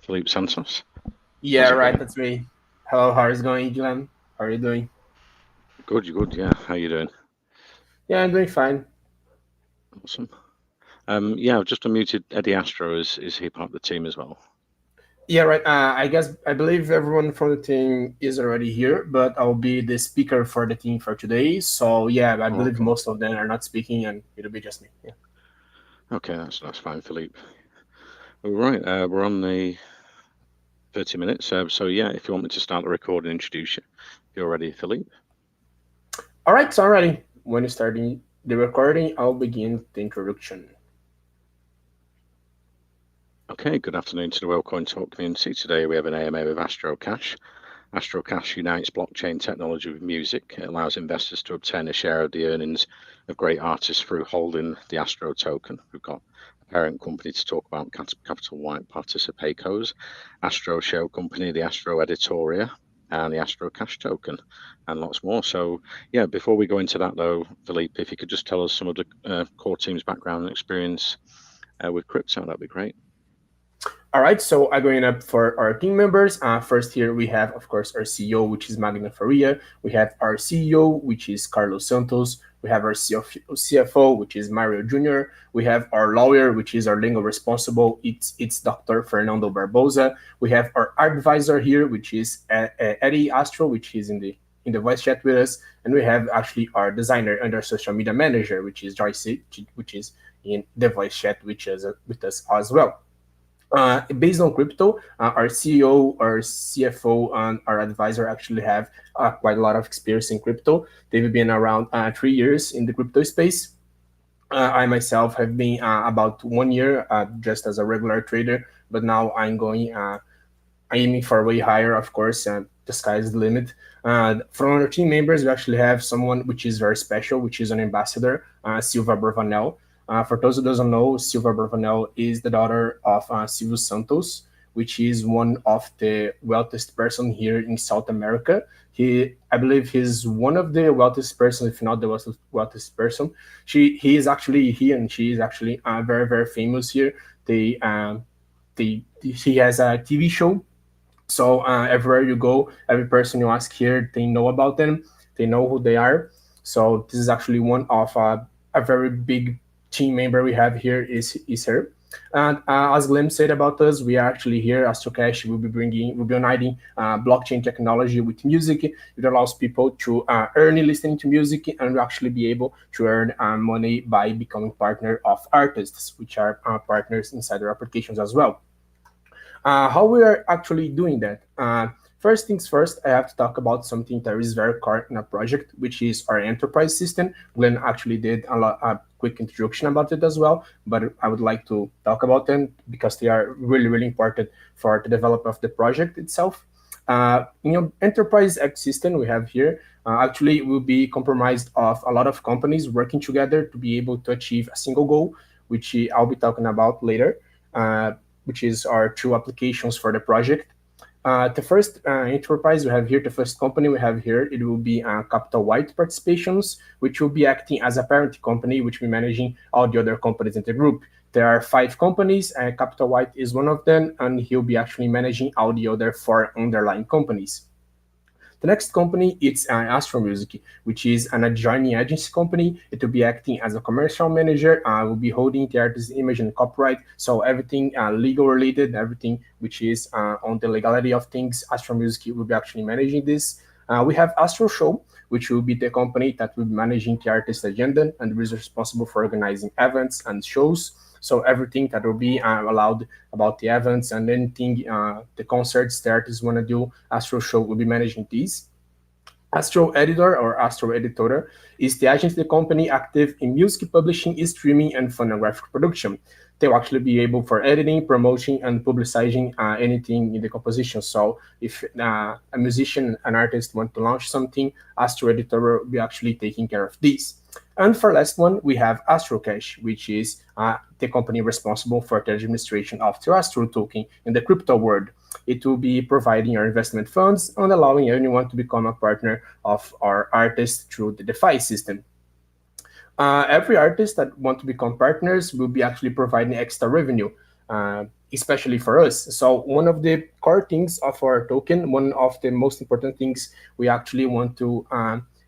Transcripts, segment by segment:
Philippe Santos. Yeah, How's it right. going? That's me. Hello, how is it going, Glenn? How are you doing? Good, you're good, yeah. How you doing? Yeah, I'm doing fine. Awesome. Yeah, I've just unmuted Eddie Astro. Is he part of the team as well? Yeah, right. I believe everyone from the team is already here, but I'll be the speaker for the team for today. So yeah, I Oh, believe okay. most of them are not speaking, and it'll be just me. Yeah. Okay, that's fine, Philippe. All right, we're on the 30 minutes. So yeah, if you want me to start the record and introduce you, if you're ready, Philippe. All right, so already when you're starting the recording, I'll begin the introduction. Okay, good afternoon to the WorldCoin Talk community. Today we have an AMA with Astro Cache. Astro Cache unites blockchain technology with music. It allows investors to obtain a share of the earnings of great artists through holding the Astro token. We've got a parent company to talk about, Capital White Participacos, Astro Show Company, the Astro Editoria, and the Astro Cache token, and lots more. So, yeah, before we go into that, though, Philippe, if you could just tell us some of the core team's background and experience with crypto, that'd be great. All right, so I'm going up for our team members. First, here we have, of course, our CEO, which is Magna Faria. We have our CEO, which is Carlos Santos. We have our CFO, which is Mario Jr. We have our lawyer, which is our legal responsible. It's Dr. Fernando Barbosa. We have our advisor here, which is Eddie Astro, which is in the voice chat with us, and we have actually our designer and our social media manager, which is Joyce, which is in the voice chat, which is with us as well. Based on crypto, our CEO, our CFO, and our advisor actually have quite a lot of experience in crypto. They've been around 3 years in the crypto space. I myself have been about 1 year just as a regular trader, but now aiming for way higher, of course. The sky's the limit. From our team members, we actually have someone which is very special, which is an ambassador, Silva Bravanel. For those who doesn't know, Silva Bravanel is the daughter of Silvio Santos, which is one of the wealthiest person here in South America. I believe, he's one of the wealthiest person, if not the wealthiest person. He and she is actually very very famous here. He has a TV show, so everywhere you go, every person you ask here, they know about them. They know who they are. So this is actually one of a very big team member we have here is her. And as Glenn said about us, we are actually here. Astro Cache will be uniting blockchain technology with music. It allows people to earn listening to music and actually be able to earn money by becoming partner of artists, which are partners inside their applications as well. How we are actually doing that? First things first, I have to talk about something that is very core in our project, which is our enterprise system. Glenn actually did a quick introduction about it as well, but I would like to talk about them because they are really, really important for the development of the project itself. In your enterprise ecosystem we have here, actually will be comprised of a lot of companies working together to be able to achieve a single goal, which I'll be talking about later. Uh, which is our two applications for the project. The first enterprise we have here, the first company we have here, it will be Capital White Participations, which will be acting as a parent company, which will be managing all the other companies in the group. There are 5 companies, Capital White is one of them, and he'll be actually managing all the other 4 underlying companies. The next company it's Astro Music, which is an adjoining agency company. It will be acting as a commercial manager. Will be holding the artist's image and copyright. So everything legal related, everything which is on the legality of things, Astro Music will be actually managing this. We have Astro Show, which will be the company that will be managing the artist agenda and is responsible for organizing events and shows. So everything that will be allowed about the events and anything, the concerts the artists want to do, Astro Show will be managing these. Astro Editor or Astro Editora is the agency company active in music publishing, streaming, and phonographic production. They'll actually be able for editing, promoting, and publicizing anything in the composition. So if a musician, an artist want to launch something, Astro Editor will be actually taking care of this. And for last one, we have Astro Cache, which is the company responsible for the administration of the Astro token in the crypto world. It will be providing our investment funds and allowing anyone to become a partner of our artist through the DeFi system. Every artist that want to become partners will be actually providing extra revenue. especially for us. So one of the core things of our token, one of the most important things we actually want to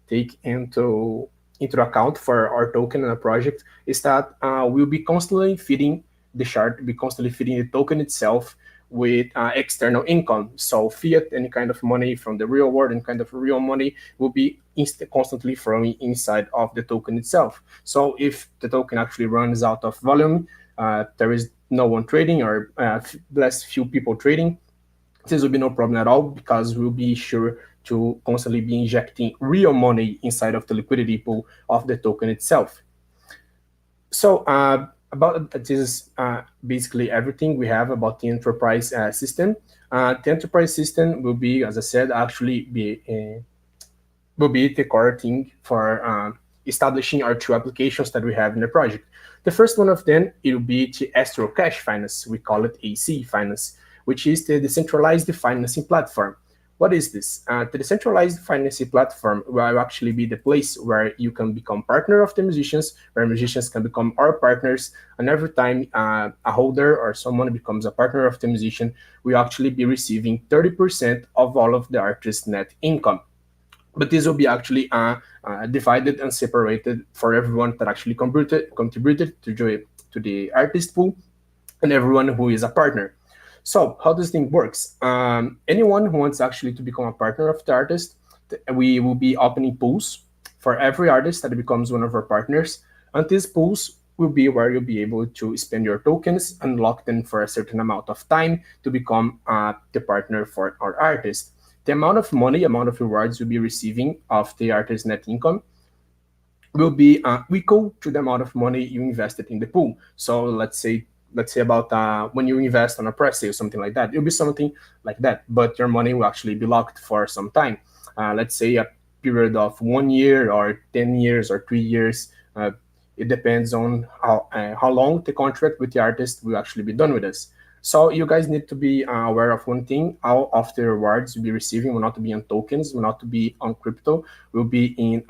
take into account for our token and our project is that we'll be constantly feeding the shard, be constantly feeding the token itself with external income. So fiat, any kind of money from the real world, and kind of real money will be constantly flowing inside of the token itself. So if the token actually runs out of volume, there is no one trading or less few people trading, this will be no problem at all because we'll be sure to constantly be injecting real money inside of the liquidity pool of the token itself. So about this is basically everything we have about the enterprise system. The enterprise system will be, as I said, actually will be the core thing for establishing our two applications that we have in the project. The first one of them, it will be the Astro Cache Finance. We call it AC Finance, which is the decentralized financing platform. What is this? The decentralized financing platform will actually be the place where you can become partner of the musicians, where musicians can become our partners, and every time a holder or someone becomes a partner of the musician, we actually be receiving 30% of all of the artist's net income. But this will be actually divided and separated for everyone that actually contributed to the artist pool and everyone who is a partner. So how this thing works? Anyone who wants actually to become a partner of the artist, we will be opening pools for every artist that becomes one of our partners, and these pools will be where you'll be able to spend your tokens and lock them for a certain amount of time to become the partner for our artist. The amount of money, amount of rewards you'll be receiving of the artist's net income will be equal to the amount of money you invested in the pool. So let's say about when you invest on a press sale, something like that. It'll be something like that, but your money will actually be locked for some time. Let's say a period of 1 year or 10 years or 3 years. It depends on how long the contract with the artist will actually be done with us. So you guys need to be aware of one thing: all of the rewards you'll be receiving will not be on tokens, will not be on crypto, will be in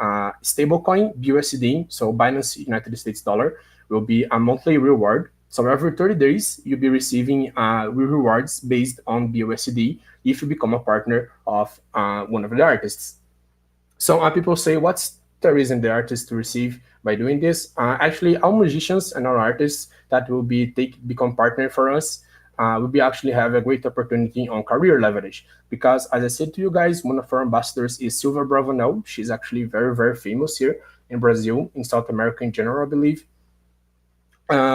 stablecoin BUSD. So Binance United States dollar will be a monthly reward. So every 30 days, you'll be receiving rewards based on BUSD if you become a partner of one of the artists. So people say, what's the reason the artist to receive by doing this? Actually, our musicians and our artists that will become partner for us will be actually have a great opportunity on career leverage. Because as I said to you guys, one of our ambassadors is Silva Bravanel. She's actually very, very famous here in Brazil, in South America in general, I believe.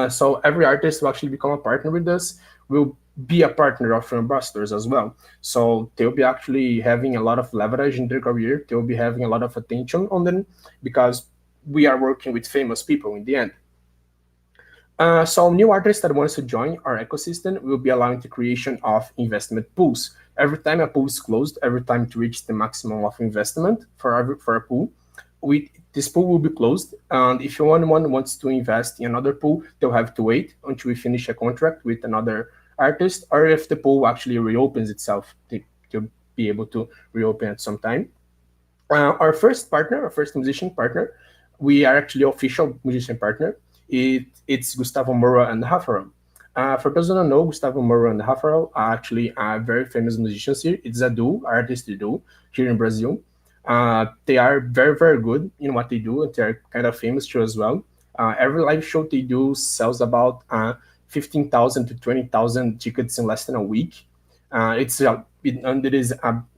So every artist who actually become a partner with us will be a partner of ambassadors as well. So they'll be actually having a lot of leverage in their career. They'll be having a lot of attention on them because we are working with famous people in the end. So new artists that wants to join our ecosystem will be allowing the creation of investment pools. Every time a pool is closed, every time to reach the maximum of investment for a pool, this pool will be closed. And if anyone wants to invest in another pool, they'll have to wait until we finish a contract with another artist, or if the pool actually reopens itself, they'll be able to reopen at some time. Our first musician partner, we are actually official musician partner. It's Gustavo Moura and Rafael. For those who don't know, Gustavo Moura and Rafael are actually very famous musicians here. It's a duo, artist duo here in Brazil. They are very, very good in what they do, and they're kind of famous too as well. Every live show they do sells about 15,000 to 20,000 tickets in less than a week. And it is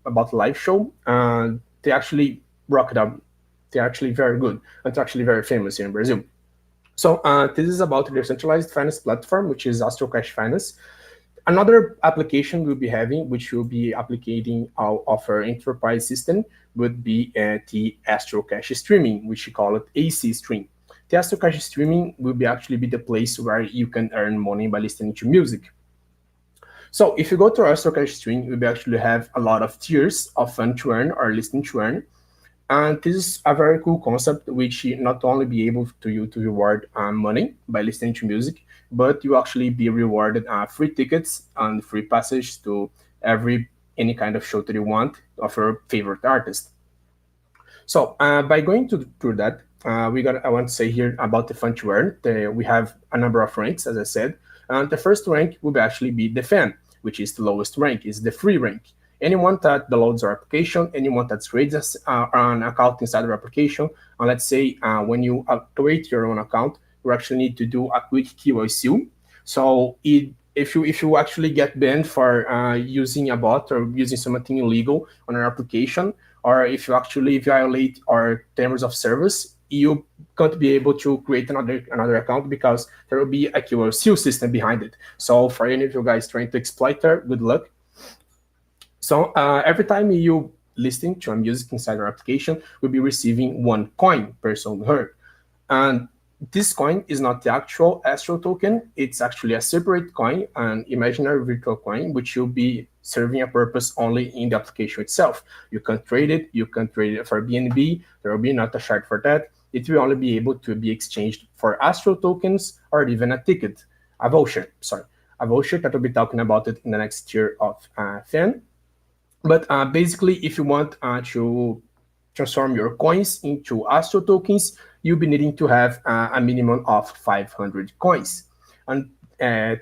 about live show. They actually rock it up. They're actually very good, and they're actually very famous here in Brazil. So this is about the decentralized finance platform, which is Astro Cache Finance. Another application we'll be having, which will be applicating our enterprise system, would be the Astro Cache streaming, which we call it AC stream. The Astro Cache streaming will actually be the place where you can earn money by listening to music. So if you go to our Astro Cache stream, we actually have a lot of tiers of fun to earn or listening to earn. And this is a very cool concept, which not only be able to reward money by listening to music, but you actually be rewarded free tickets and free passage to any kind of show that you want of your favorite artist. So by going through that, I want to say here about the fun to earn. We have a number of ranks, as I said. And the first rank will actually be the fan, which is the lowest rank, is the free rank. Anyone that downloads our application, anyone that creates an account inside our application, and let's say when you create your own account, you actually need to do a quick KYC. So if you actually get banned for using a bot or using something illegal on our application, or if you actually violate our terms of service, you can't be able to create another account because there will be a KYC system behind it. So for any of you guys trying to exploit that, good luck. So every time you listen to a music inside our application, we'll be receiving 1 coin per song heard. And this coin is not the actual Astro token. It's actually a separate coin, an imaginary virtual coin, which will be serving a purpose only in the application itself. You can trade it. You can trade it for BNB. There will be not a shard for that. It will only be able to be exchanged for Astro tokens or even a ticket, a voucher, a voucher that will be talking about it in the next tier of fan. But basically, if you want to transform your coins into Astro tokens, you'll be needing to have a minimum of 500 coins. And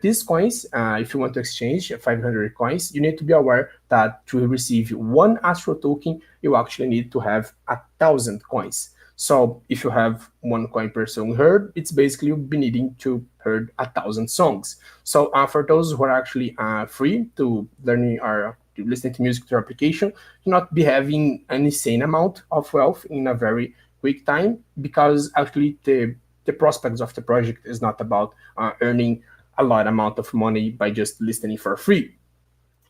these coins, if you want to exchange 500 coins, you need to be aware that to receive 1 Astro token, you actually need to have 1,000 coins. So if you have 1 coin per song heard, it's basically you'll be needing to heard 1,000 songs. So for those who are actually free to learning or to listening to music through application, you not be having an insane amount of wealth in a very quick time, because actually the prospects of the project is not about earning a lot amount of money by just listening for free.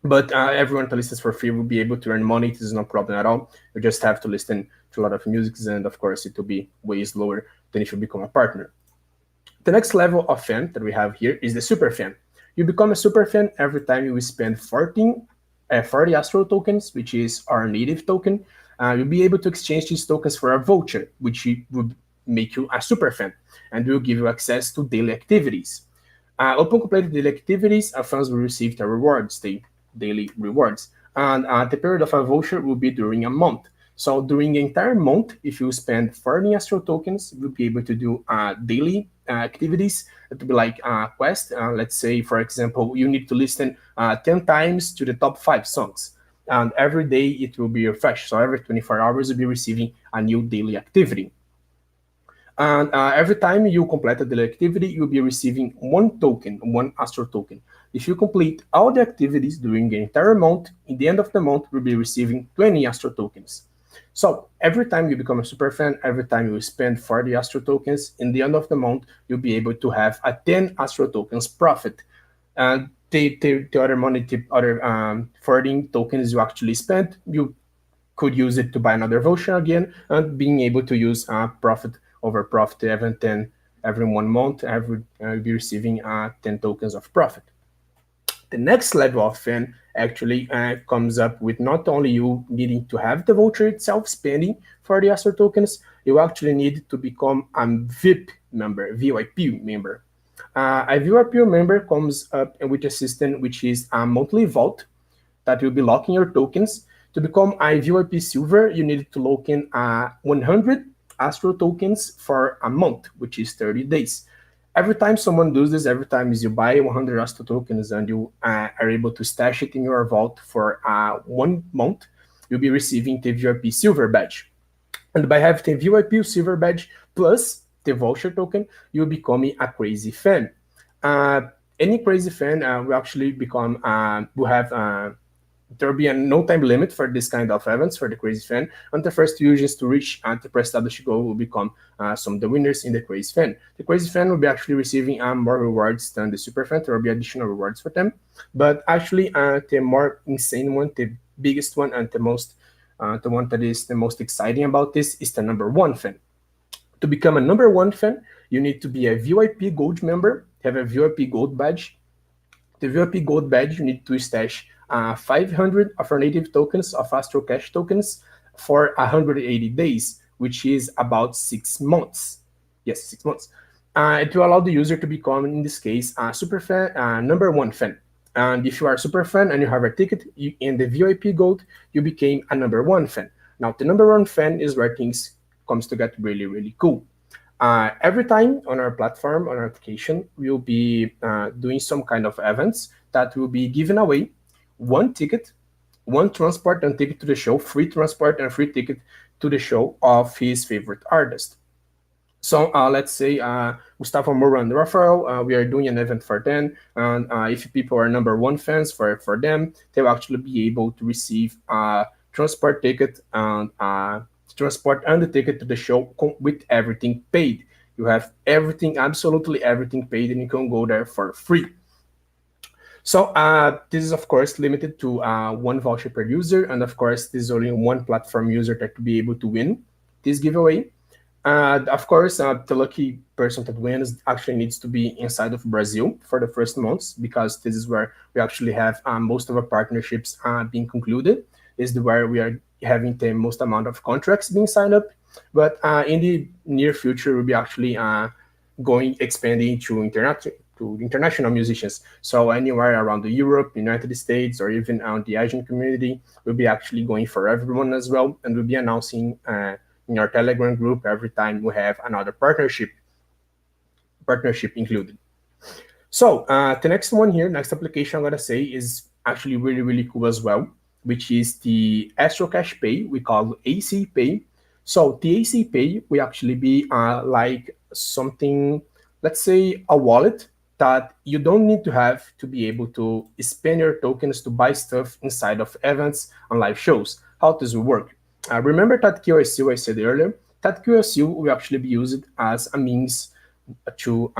But everyone that listens for free will be able to earn money. This is no problem at all. You just have to listen to a lot of music, and of course it will be way slower than if you become a partner. The next level of fan that we have here is the super fan. You become a super fan every time you spend 40 Astro tokens, which is our native token. You'll be able to exchange these tokens for a voucher, which would make you a super fan, and will give you access to daily activities. Upon completing daily activities, fans will receive the rewards, the daily rewards. And the period of a voucher will be during a month. So during the entire month, if you spend 40 Astro tokens, you'll be able to do daily activities. It will be like a quest. Let's say, for example, you need to listen 10 times to the top 5 songs. And every day it will be refreshed. So every 24 hours, you'll be receiving a new daily activity. And every time you complete a daily activity, you'll be receiving 1 token, 1 Astro token. If you complete all the activities during the entire month, in the end of the month, you'll be receiving 20 Astro tokens. So every time you become a super fan, every time you spend 40 Astro tokens, in the end of the month, you'll be able to have a 10 Astro tokens profit. And the other money, the other 14 tokens you actually spent, you could use it to buy another voucher again, and being able to use profit over profit every 1 month, you'll be receiving 10 tokens of profit. The next level of fan actually comes up with not only you needing to have the voucher itself, spending for the Astro tokens, you actually need to become a VIP member, VIP member. A VIP member comes up with a system which is a monthly vault that will be locking your tokens. To become a VIP Silver, you need to lock in 100 Astro tokens for a month, which is 30 days. Every time someone does this, every time you buy 100 Astro tokens and you are able to stash it in your vault for 1 month, you'll be receiving the VIP Silver badge. And by having the VIP Silver badge plus the voucher token, you'll become a crazy fan. Any crazy fan will actually become, will have there will be a no time limit for this kind of events for the crazy fan, and the first users to reach the pre-established goal will become some of the winners in the crazy fan. The crazy fan will be actually receiving more rewards than the super fan. There will be additional rewards for them, but actually the more insane one, the biggest one, and the one that is the most exciting about this is the number 1 fan. To become a number 1 fan, you need to be a VIP Gold member, have a VIP Gold badge. The VIP Gold badge, you need to stash 500 of our native tokens of Astro Cache tokens for 180 days, which is about 6 months. Yes, 6 months. It will allow the user to become, in this case, a super fan, number 1 fan. And if you are a super fan and you have a ticket in the VIP Gold, you became a number 1 fan. Now, the number 1 fan is where things comes to get really, really cool. Every time on our platform, on our application, we'll be doing some kind of events that will be giving away one ticket, one transport and ticket to the show, free transport and free ticket to the show of his favorite artist. So let's say Gustavo Moran referral, we are doing an event for them, and if people are number one fans for them, they'll actually be able to receive a transport ticket and transport and the ticket to the show with everything paid. You have everything, absolutely everything paid, and you can go there for free. So this is of course limited to one voucher per user, and of course this is only one platform user that will be able to win this giveaway. Of course, the lucky person that wins actually needs to be inside of Brazil for the first months, because this is where we actually have most of our partnerships being concluded. This is where we are having the most amount of contracts being signed up. But in the near future, we'll be actually going expanding to international musicians. So anywhere around the Europe, United States, or even the Asian community, we'll be actually going for everyone as well, and we'll be announcing in our Telegram group every time we have another partnership included. So the next one here, next application I'm gonna say is actually really, really cool as well, which is the Astro Cache Pay. We call AC Pay. So the AC Pay will actually be like something, let's say a wallet that you don't need to have to be able to spend your tokens to buy stuff inside of events and live shows. How does it work? Remember that QSU I said earlier? That QSU will actually be used as a means to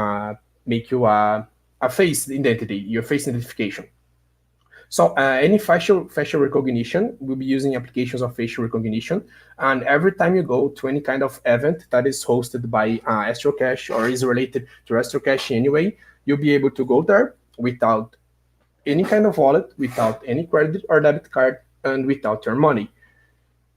make you a face identity, your face identification. So any facial recognition, we'll be using applications of facial recognition. And every time you go to any kind of event that is hosted by Astro Cache or is related to Astro Cache anyway, you'll be able to go there without any kind of wallet, without any credit or debit card, and without your money.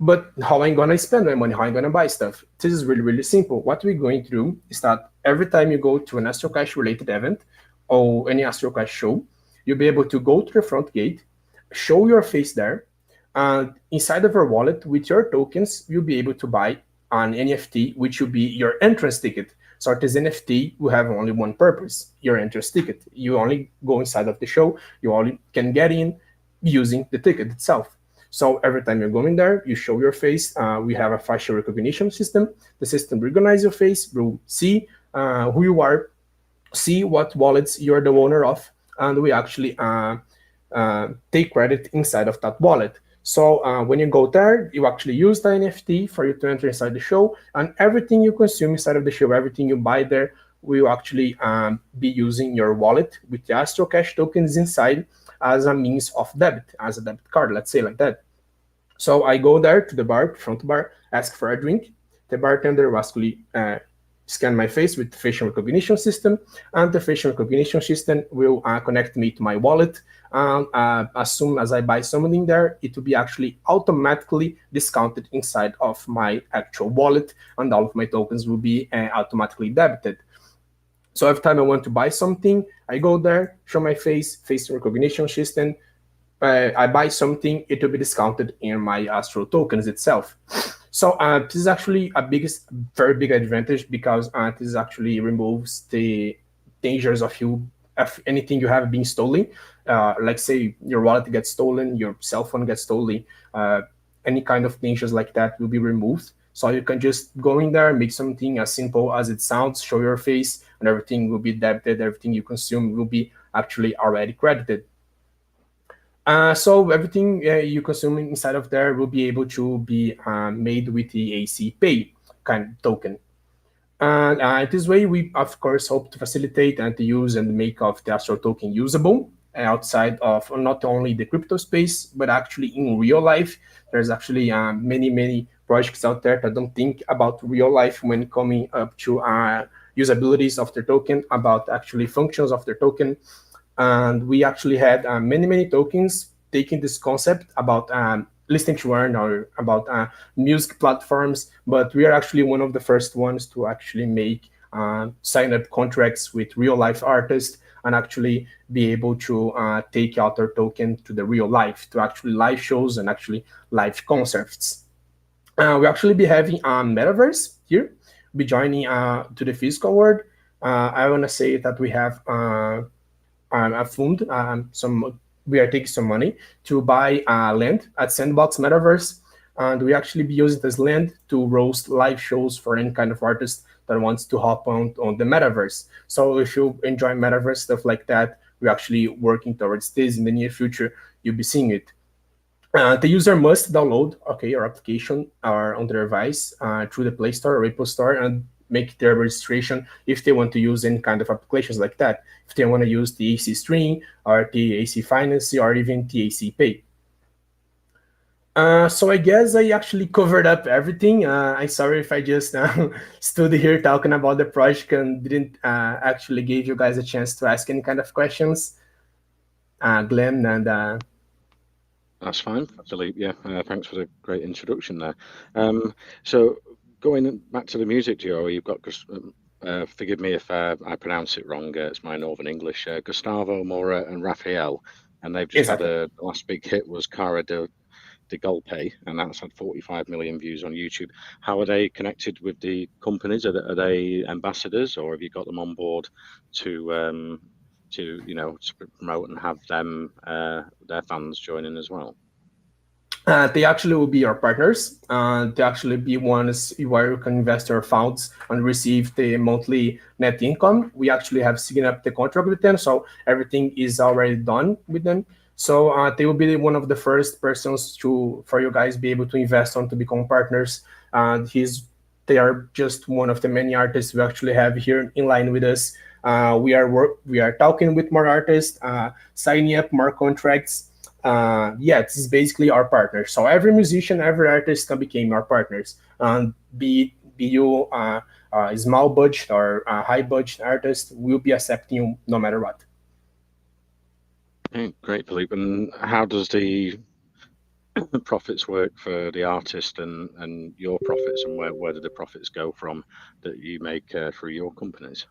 But how am I gonna spend my money? How am I gonna buy stuff? This is really, really simple. What we're going to do is that every time you go to an Astro Cache related event or any Astro Cache show, you'll be able to go to the front gate, show your face there, and inside of your wallet with your tokens, you'll be able to buy an NFT, which will be your entrance ticket. So this NFT will have only one purpose, your entrance ticket. You only go inside of the show, you only can get in using the ticket itself. So every time you're going there, you show your face. We have a facial recognition system. The system recognizes your face, will see who you are, see what wallets you're the owner of, and we actually take credit inside of that wallet. So when you go there, you actually use the NFT for you to enter inside the show, and everything you consume inside of the show, everything you buy there, will actually be using your wallet with the Astro Cache tokens inside as a means of debit, as a debit card, let's say like that. So I go there to the bar, front bar, ask for a drink. The bartender will actually scan my face with the facial recognition system, and the facial recognition system will connect me to my wallet. And as soon as I buy something there, it will be actually automatically discounted inside of my actual wallet, and all of my tokens will be automatically debited. So every time I want to buy something, I go there, show my face, face recognition system. I buy something, it will be discounted in my Astro tokens itself. So this is actually very big advantage, because this actually removes the dangers of anything you have being stolen. Like say your wallet gets stolen, your cell phone gets stolen, any kind of dangers like that will be removed. So you can just go in there, make something as simple as it sounds, show your face, and everything will be debited. Everything you consume will be actually already credited. So everything you consume inside of there will be able to be made with the AC Pay kind of token. And this way, we of course hope to facilitate and to use and make of the Astro token usable outside of not only the crypto space, but actually in real life. There's actually many projects out there that don't think about real life when coming up to usabilities of their token, about actually functions of their token. And we actually had many tokens taking this concept about listening to earn or about music platforms, but we are actually one of the first ones to actually make sign up contracts with real life artists and actually be able to take out their token to the real life, to actually live shows and actually live concerts. We'll actually be having a metaverse here, be joining to the physical world. I want to say that we have a fund, some we are taking some money to buy land at Sandbox Metaverse, and we actually be using this land to roast live shows for any kind of artist that wants to hop on the metaverse. So if you enjoy metaverse stuff like that, we're actually working towards this in the near future. You'll be seeing it. The user must download, okay, your application or on their device through the Play Store or Apple Store and make their registration if they want to use any kind of applications like that. If they want to use the AC Stream or the AC Finance or even the AC Pay. So I guess I actually covered up everything. I'm sorry if I just stood here talking about the project and didn't actually give you guys a chance to ask any kind of questions. Glenn and That's fine, Philippe. Yeah, thanks for the great introduction there. So going back to the music duo, you've got, forgive me if I pronounce it wrong, it's my Northern English, Gustavo Mora and Raphael, and they've just exactly. had the last big hit was Cara de Golpe, and that's had 45 million views on YouTube. How are they connected with the companies? Are they ambassadors, or have you got them on board to to promote and have them their fans join in as well? They actually will be our partners. They actually be ones where you can invest your funds and receive the monthly net income. We actually have signed up the contract with them, so everything is already done with them. So they will be one of the first persons to for you guys be able to invest on to become partners. They are just one of the many artists we actually have here in line with us. We are talking with more artists, signing up more contracts. Yeah, this is basically our partner. So every musician, every artist can become our partners. And be you a small budget or a high budget artist, we'll be accepting you no matter what. Okay, great, Philippe. And how does the profits work for the artist and your profits, and where do the profits go from that you make through your companies?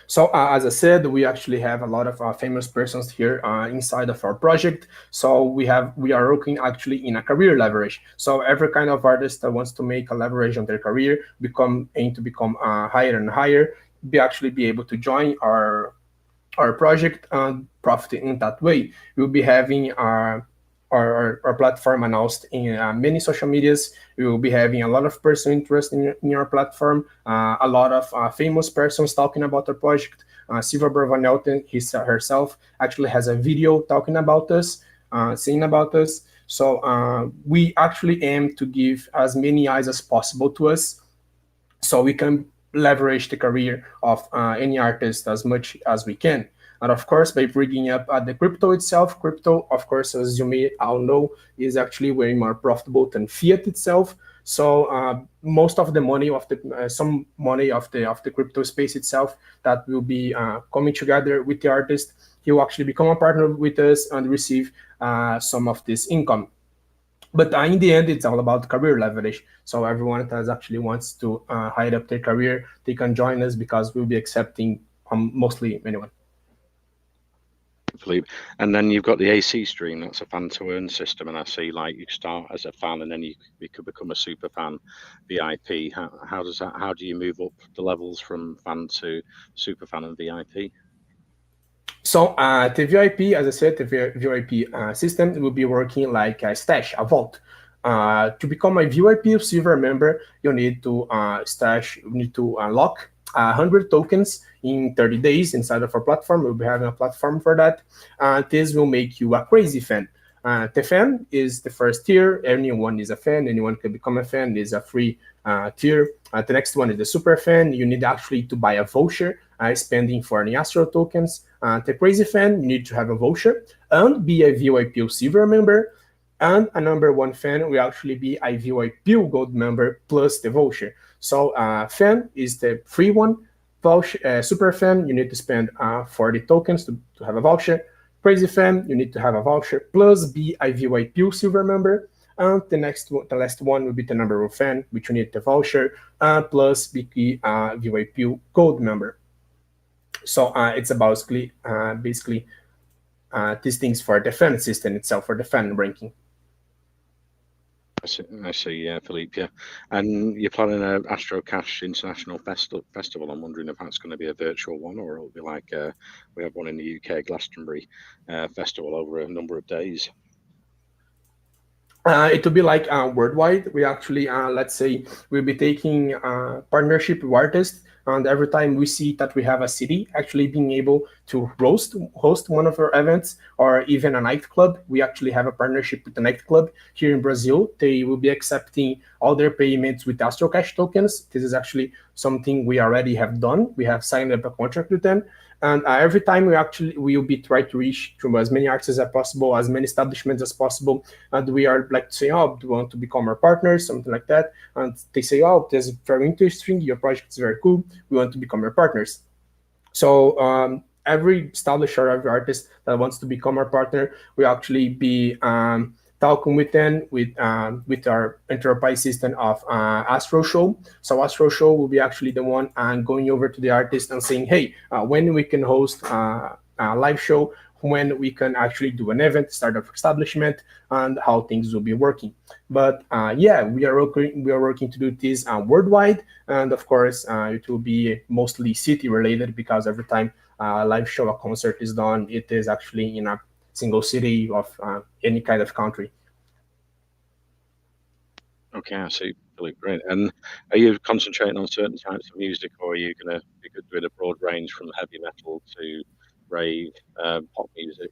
So as I said, we actually have a lot of famous persons here inside of our project. So we are working actually in a career leverage. So every kind of artist that wants to make a leverage on their career, aim to become higher and higher, be able to join our project and profit in that way. We'll be having our platform announced in many social medias. We will be having a lot of person interest in our platform, a lot of famous persons talking about our project. Silva Bravanelton herself actually has a video talking about us, saying about us. So we actually aim to give as many eyes as possible to us so we can leverage the career of any artist as much as we can. And of course, by bringing up the crypto itself, crypto, of course, as you may all know, is actually way more profitable than fiat itself. So most of the money of the some money of the crypto space itself that will be coming together with the artist, he will actually become a partner with us and receive some of this income. But in the end, it's all about career leverage. So everyone that actually wants to hide up their career, they can join us because we'll be accepting mostly anyone. Philippe. And then you've got the AC stream. That's a fan to earn system, and I see like you start as a fan, and then you could become a super fan, VIP. How does that? How do you move up the levels from fan to super fan and VIP? So the VIP, as I said, the VIP system will be working like a stash, a vault. To become a VIP silver member, you need to unlock 100 tokens in 30 days inside of our platform. We'll be having a platform for that. This will make you a crazy fan. The fan is the first tier. Anyone is a fan. Anyone can become a fan. It's a free tier. The next one is the super fan. You need actually to buy a voucher, spending for any Astro tokens. The crazy fan, you need to have a voucher and be a VIP silver member. And a number one fan will actually be a VIP gold member plus the voucher. So fan is the free one. Voucher, super fan, you need to spend 40 tokens to have a voucher. Crazy fan, you need to have a voucher plus be a VIP silver member. And the last one will be the number one fan, which you need the voucher plus be a VIP gold member. So it's about basically these things for the fan system itself, for the fan ranking. I see, yeah, Philippe, yeah. And you're planning a Astro Cache International Festival. I'm wondering if that's going to be a virtual one or it'll be like we have one in the UK, Glastonbury festival over a number of days. It will be like worldwide. We actually, let's say, we'll be taking partnership with artists, and every time we see that we have a city actually being able to host one of our events, or even a nightclub, we actually have a partnership with the nightclub here in Brazil. They will be accepting all their payments with Astro Cache tokens. This is actually something we already have done. We have signed up a contract with them, and every time we will be trying to reach to as many artists as possible, as many establishments as possible, and we are like saying, oh, do you want to become our partners, something like that, and they say, oh, this is very interesting, your project is very cool, we want to become your partners. So every establisher, every artist that wants to become our partner, we actually be talking with them with our enterprise system of Astro Show. So Astro Show will be actually the one going over to the artist and saying, hey, when we can host a live show, when we can actually do an event, start of establishment, and how things will be working. But yeah, we are working to do this worldwide, and of course, it will be mostly city related because every time a live show, a concert is done, it is actually in a single city of any kind of country. Okay, I see. Philippe, great. And are you concentrating on certain types of music, or are you going to be doing a broad range from heavy metal to rave, pop music?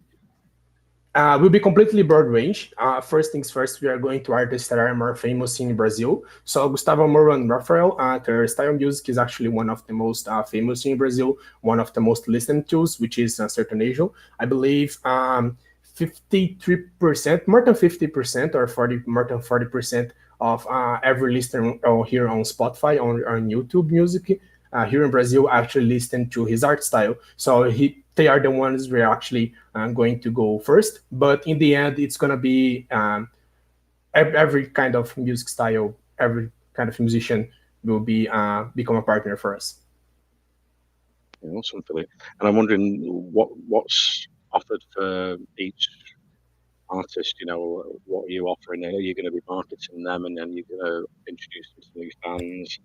Will be completely broad range. First things first, we are going to artists that are more famous in Brazil. So Gustavo Moro and Rafael, their style of music is actually one of the most famous in Brazil, one of the most listened to, which is Sertanejo. I believe 53%, more than 50%, or 40, more than 40% of every listener here on Spotify, on YouTube Music, here in Brazil actually listen to his art style. So they are the ones we're actually going to go first. But in the end, it's going to be every kind of music style, every kind of musician will be become a partner for us. Yeah, awesome, Philippe. And I'm wondering what's offered for each artist. You know, what are you offering? Are you going to be marketing them, and then you're going to introduce them to new fans?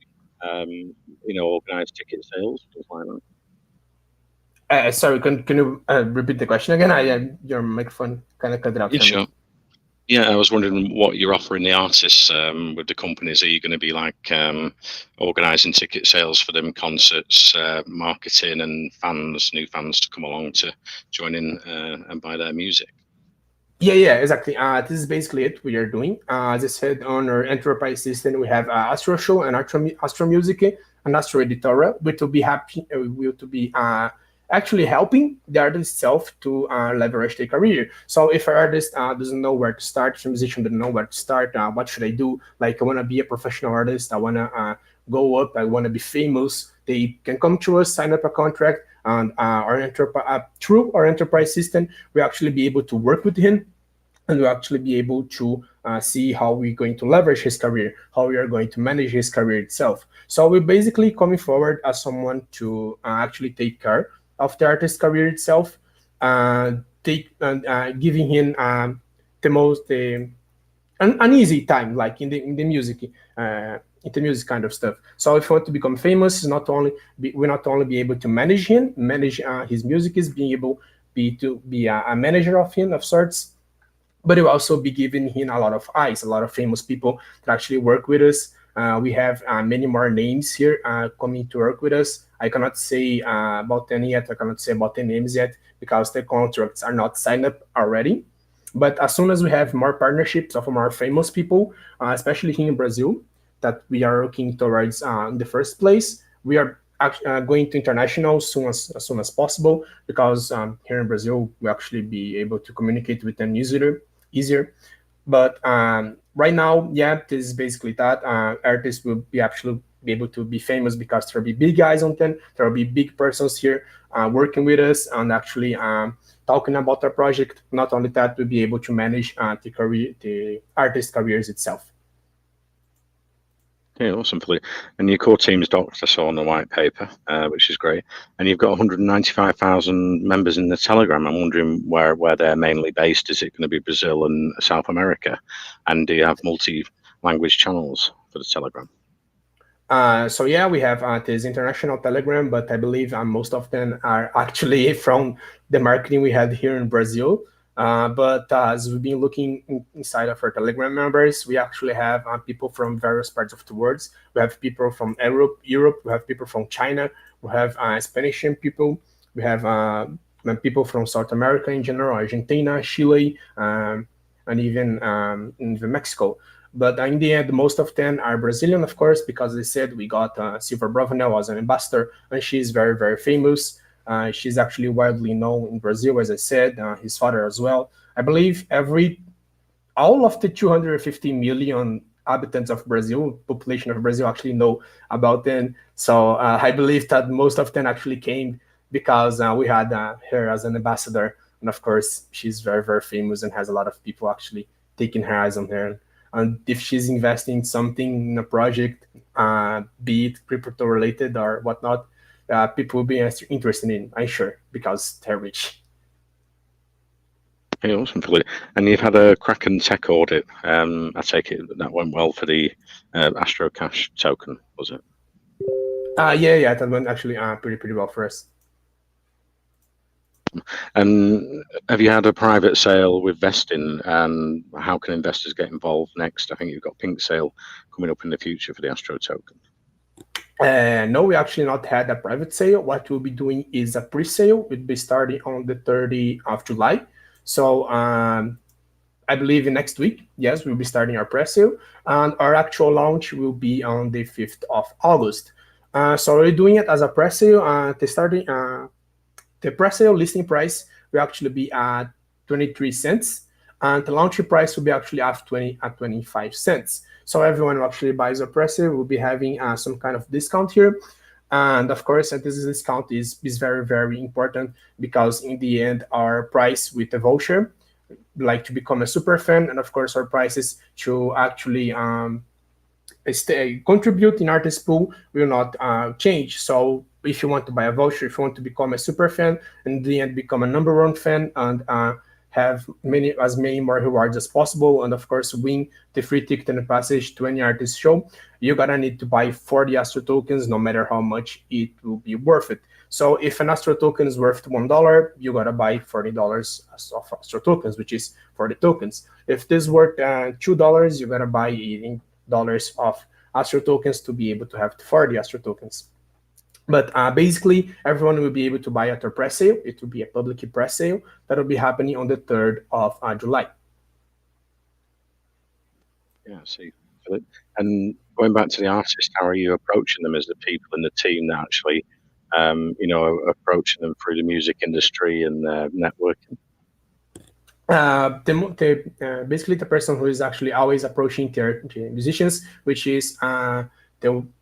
Organize ticket sales, things like that. Sorry, can you repeat the question again? Your microphone kind of cut it out Yeah, for sure. me. Yeah, I was wondering what you're offering the artists with the companies. Are you going to be like organising ticket sales for them, concerts, marketing, and new fans to come along to join in and buy their music? Yeah, exactly. This is basically it we are doing. As I said, on our enterprise system, we have Astro Show and Astro Music and Astro Editorial, which will be happy, will to be actually helping the artist itself to leverage their career. So if an artist doesn't know where to start, if a musician doesn't know where to start, what should I do? Like, I want to be a professional artist. I want to go up. I want to be famous. They can come to us, sign up a contract, and through our enterprise system, we actually be able to work with him, and we'll actually be able to see how we're going to leverage his career, how we are going to manage his career itself. So we're basically coming forward as someone to actually take care of the artist's career itself, giving him the most an easy time, like in the music. In the music kind of stuff. So if you want to become famous, we not only be able to manage his music, is being able to be a manager of him of sorts, but it will also be giving him a lot of eyes, a lot of famous people that actually work with us. We have many more names here coming to work with us. I cannot say about any yet. I cannot say about the names yet because the contracts are not signed up already. But as soon as we have more partnerships of more famous people, especially here in Brazil, that we are looking towards in the first place, we are going to international as soon as possible, because here in Brazil we actually be able to communicate with them easier. But right now, yeah, this is basically that. Artists will be actually be able to be famous because there will be big guys on them. There will be big persons here working with us and actually talking about our project. Not only that, we'll be able to manage the artist careers itself. Yeah, awesome. And your core team's docked, I saw on the white paper, which is great. And you've got 195,000 members in the Telegram. I'm wondering where they're mainly based. Is it going to be Brazil and South America? And do you have multi-language channels for the Telegram? So yeah, we have this international Telegram, but I believe most of them are actually from the marketing we had here in Brazil. But as we've been looking inside of our Telegram members, we actually have people from various parts of the world. We have people from Europe. We have people from China. We have Spanish people. We have people from South America in general, Argentina, Chile, and even Mexico. But in the end, most of them are Brazilian, of course, because they said we got Silver Bravanel as an ambassador, and she's very, very famous. She's actually widely known in Brazil, as I said, his father as well. I believe all of the 250 million inhabitants of Brazil, population of Brazil, actually know about them. So I believe that most of them actually came because we had her as an ambassador. And of course, she's very, very famous and has a lot of people actually taking her eyes on her. And if she's investing something in a project, be it crypto related or whatnot, people will be interested in, I'm sure, because they're rich. Yeah, awesome. And you've had a Kraken tech audit. I take it that went well for the Astro Cache token, was it? Yeah, that went actually pretty well for us. And have you had a private sale with vesting? And how can investors get involved next? I think you've got pink sale coming up in the future for the Astro token. No, we actually not had a private sale. What we'll be doing is a pre-sale. We'll be starting on the 30th of July. So I believe next week, yes, we'll be starting our pre-sale. And our actual launch will be on the 5th of August. So we're doing it as a pre-sale. The pre-sale listing price will actually be at 23 cents, and the launching price will be actually at 25 cents. So everyone who actually buys a pre-sale will be having some kind of discount here. And of course, this discount is very, very important because in the end, our price with the voucher, like to become a super fan, and of course, our prices to actually contribute in artist pool will not change. So if you want to buy a voucher, if you want to become a super fan, and in the end become a #1 fan and have as many more rewards as possible, and of course win the free ticket and passage to any artist show, you're gonna need to buy 40 Astro tokens, no matter how much it will be worth it. So if an Astro token is worth $1, you gotta buy $40 of Astro tokens, which is 40 tokens. If this worth $2, you gotta buy $18 of Astro tokens to be able to have 40 Astro tokens. But basically, everyone will be able to buy at our press sale. It will be a public press sale that will be happening on the 3rd of July. Yeah, I see. And going back to the artists, how are you approaching them as the people in the team that actually, approaching them through the music industry and networking? Basically, the person who is actually always approaching the musicians, which is the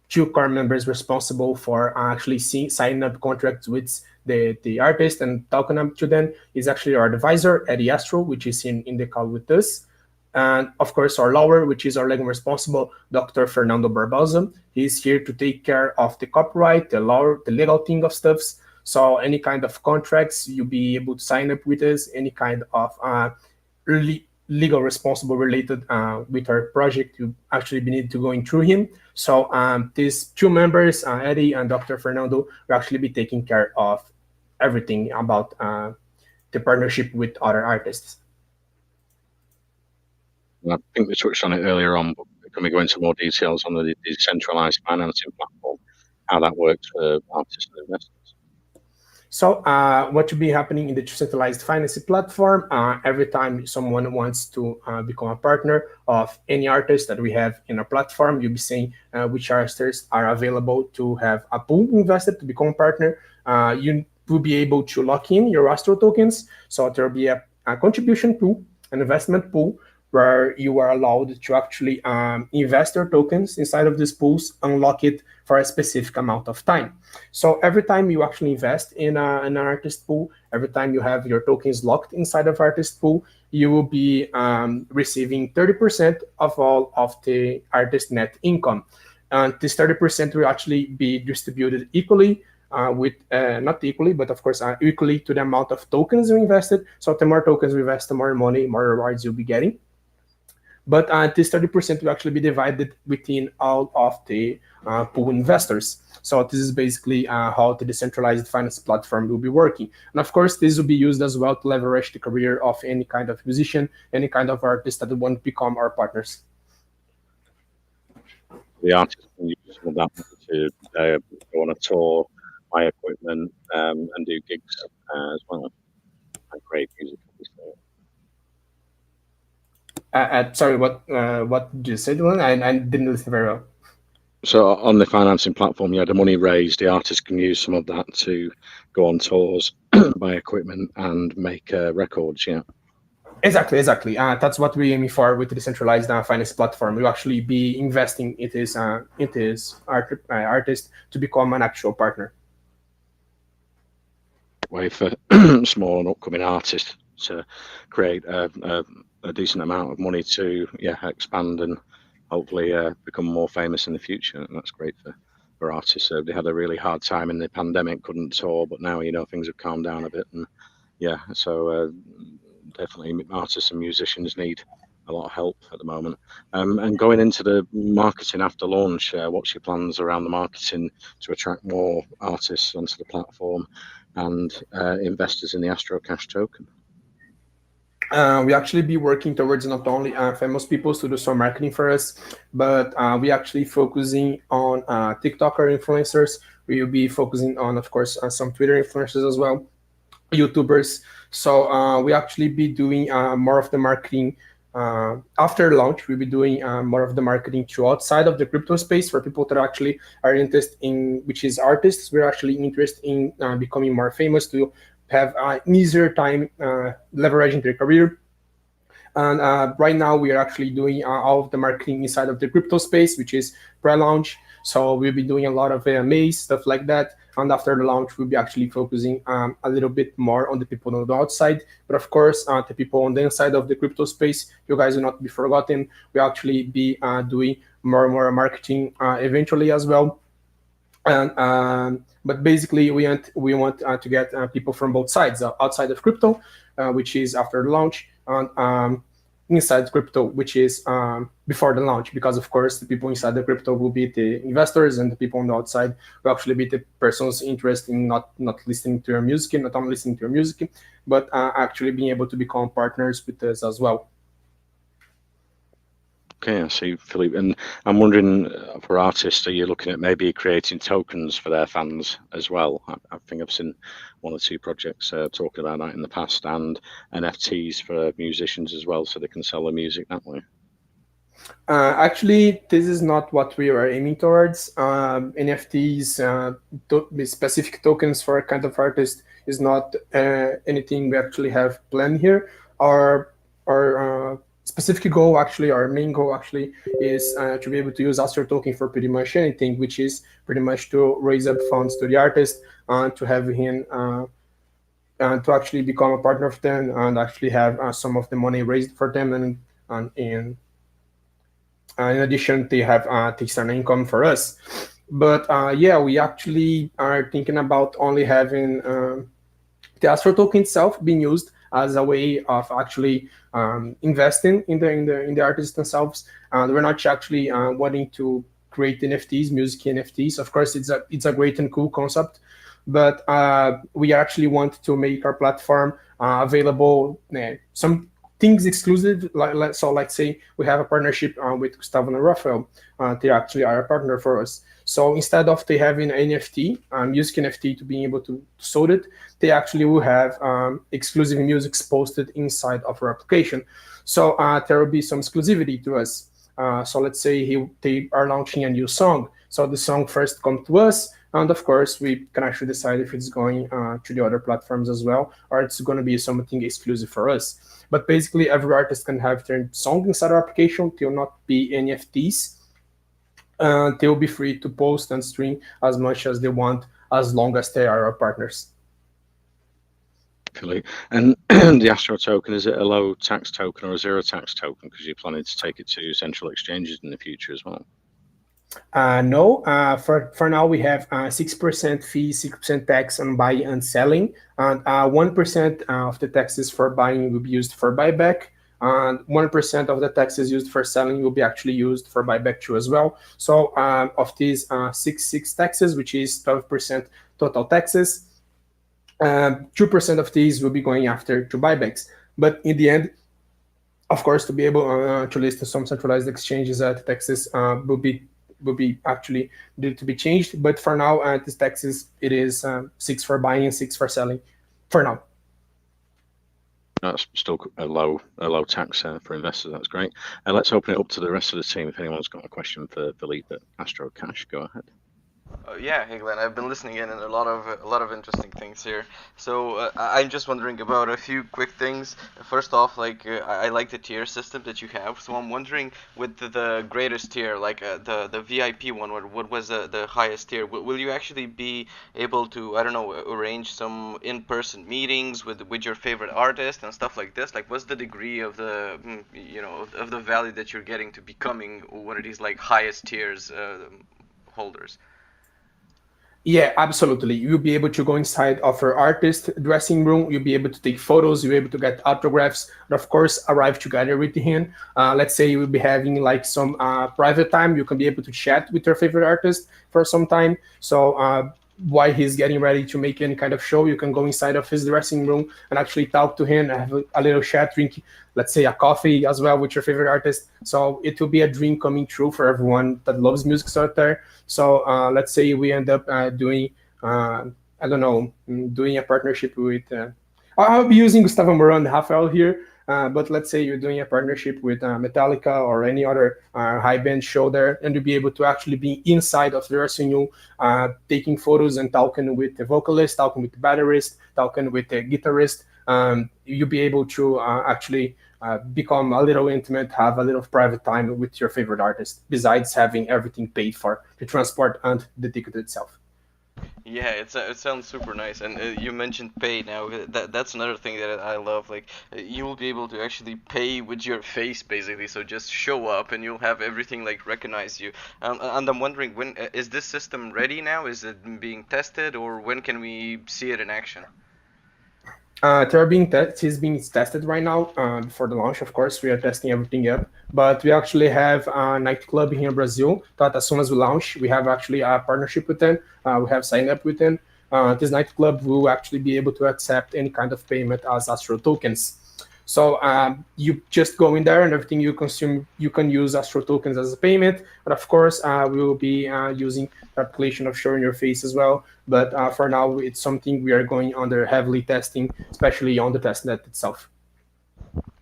2 core members responsible for actually signing up contracts with the artist and talking up to them, is actually our advisor, Eddie Astro, which is in the call with us. And of course, our lawyer, which is our legal responsible, Dr. Fernando Barbosa. He's here to take care of the copyright, the law, the legal thing of stuffs. So any kind of contracts, you'll be able to sign up with us, any kind of legal responsible related with our project, you actually be need to going through him. So these 2 members, Eddie and Dr. Fernando, will actually be taking care of everything about the partnership with other artists. I think we touched on it earlier on, but can we go into more details on the decentralized financing platform, how that works for artists and investors? So what will be happening in the decentralized financing platform, every time someone wants to become a partner of any artist that we have in our platform, you'll be saying which artists are available to have a pool invested to become a partner. You will be able to lock in your Astro tokens. So there will be a contribution pool, an investment pool, where you are allowed to actually invest your tokens inside of these pools, unlock it for a specific amount of time. So every time you actually invest in an artist pool, every time you have your tokens locked inside of artist pool, you will be receiving 30% of all of the artist net income. And this 30% will actually be distributed equally with not equally, but of course equally to the amount of tokens you invested. So the more tokens you invest, the more money, more rewards you'll be getting. But this 30% will actually be divided within all of the pool investors. So this is basically how the decentralized finance platform will be working. And of course, this will be used as well to leverage the career of any kind of musician, any kind of artist that want to become our partners. The artists can use some of that to go on a tour, buy equipment, and do gigs as well, and create music, obviously. Sorry, what did you say, Dylan? I didn't listen very well. So on the financing platform, yeah, the money raised, the artists can use some of that to go on tours, buy equipment, and make records. Yeah. Exactly. That's what we're aiming for with the decentralized finance platform. We'll actually be investing in this artist to become an actual partner. Way for small and upcoming artists to create a decent amount of money to expand and hopefully become more famous in the future. And that's great for artists. They had a really hard time in the pandemic, couldn't tour, but now things have calmed down a bit, and so definitely artists and musicians need a lot of help at the moment. And going into the marketing after launch, what's your plans around the marketing to attract more artists onto the platform and investors in the Astro Cache token? We actually be working towards not only famous people to do some marketing for us, but we actually focusing on TikToker influencers. We will be focusing on, of course, some Twitter influencers as well, YouTubers. So we actually be doing more of the marketing after launch. We'll be doing more of the marketing to outside of the crypto space for people that actually are interested in, which is artists. We're actually interested in becoming more famous to have an easier time leveraging their career. And right now we are actually doing all of the marketing inside of the crypto space, which is pre-launch. So we'll be doing a lot of AMAs, stuff like that. And after the launch, we'll be actually focusing a little bit more on the people on the outside. But of course, the people on the inside of the crypto space, you guys will not be forgotten. We'll actually be doing more and more marketing eventually as well. And but basically, we want to get people from both sides, outside of crypto, which is after the launch, and inside crypto, which is before the launch. Because of course, the people inside the crypto will be the investors, and the people on the outside will actually be the persons interested in not listening to your music, not only listening to your music, but actually being able to become partners with us as well. Okay, I see, Philippe. And I'm wondering, for artists, are you looking at maybe creating tokens for their fans as well? I think I've seen one or two projects talking about that in the past, and NFTs for musicians as well, so they can sell their music that way. Actually, this is not what we are aiming towards. NFTs, specific tokens for a kind of artist, is not anything we actually have planned here. Our specific goal, actually, our main goal actually, is to be able to use Astro token for pretty much anything, which is pretty much to raise up funds to the artist and to have him to actually become a partner of them and actually have some of the money raised for them, and in addition, they have external income for us. But we actually are thinking about only having the Astro token itself being used as a way of actually investing in the artists themselves. We're not actually wanting to create NFTs, music NFTs. Of course, it's a great and cool concept, but we actually want to make our platform available. Some things exclusive, so let's say we have a partnership with Gustavo and Rafael. They actually are a partner for us. So instead of they having an NFT, music NFT, to being able to sell it, they actually will have exclusive music posted inside of our application. So there will be some exclusivity to us. So let's say they are launching a new song. So the song first comes to us, and of course we can actually decide if it's going to the other platforms as well, or it's going to be something exclusive for us. But basically, every artist can have their song inside our application. They will not be NFTs. They will be free to post and stream as much as they want, as long as they are our partners. And the Astro token, is it a low tax token or a zero tax token? Because you're planning to take it to central exchanges in the future as well. No, for now we have 6% fee, 6% tax on buying and selling, and 1% of the taxes for buying will be used for buyback, and 1% of the taxes used for selling will be actually used for buyback too as well. So of these six taxes, which is 12% total taxes, 2% of these will be going after to buybacks. But in the end, of course, to be able to list in some centralized exchanges, the taxes will be actually due to be changed. But for now, this taxes it is 6 for buying and 6 for selling, for now. That's still a low tax for investors. That's great. Let's open it up to the rest of the team. If anyone's got a question for Philippe at Astro Cache, go ahead. Yeah, hey Glenn, I've been listening in and a lot of interesting things here. So I'm just wondering about a few quick things. First off, like I like the tier system that you have. So I'm wondering with the greatest tier, like the VIP one, what was the highest tier? Will you actually be able to, I don't know, arrange some in-person meetings with your favorite artist and stuff like this? Like, what's the degree of the of the value that you're getting to becoming one of these like highest tiers holders? Yeah, absolutely. You'll be able to go inside of your artist dressing room. You'll be able to take photos. You'll be able to get autographs, and of course, arrive together with him. Let's say you will be having like some private time. You can be able to chat with your favorite artist for some time. So while he's getting ready to make any kind of show, you can go inside of his dressing room and actually talk to him and have a little chat, drink, let's say, a coffee as well with your favorite artist. So it will be a dream coming true for everyone that loves music out there. So let's say we end up doing, I don't know, doing a partnership with. I'll be using Gustavo Moran and Rafael here, but let's say you're doing a partnership with Metallica or any other high band show there, and you'll be able to actually be inside of the dressing room, taking photos and talking with the vocalist, talking with the batterist, talking with the guitarist. You'll be able to actually become a little intimate, have a little private time with your favorite artist, besides having everything paid for, the transport and the ticket itself. Yeah, it sounds super nice, and you mentioned pay now. That's another thing that I love. Like you will be able to actually pay with your face, basically. So just show up, and you'll have everything like recognize you. And I'm wondering, when is this system ready now? Is it being tested, or when can we see it in action? It's being tested right now for the launch. Of course, we are testing everything up, but we actually have a nightclub here in Brazil that as soon as we launch, we have actually a partnership with them. We have signed up with them. This nightclub will actually be able to accept any kind of payment as Astro tokens. So you just go in there and everything you consume, you can use Astro tokens as a payment. But of course, we will be using the application of showing your face as well. But for now, it's something we are going under heavily testing, especially on the testnet itself.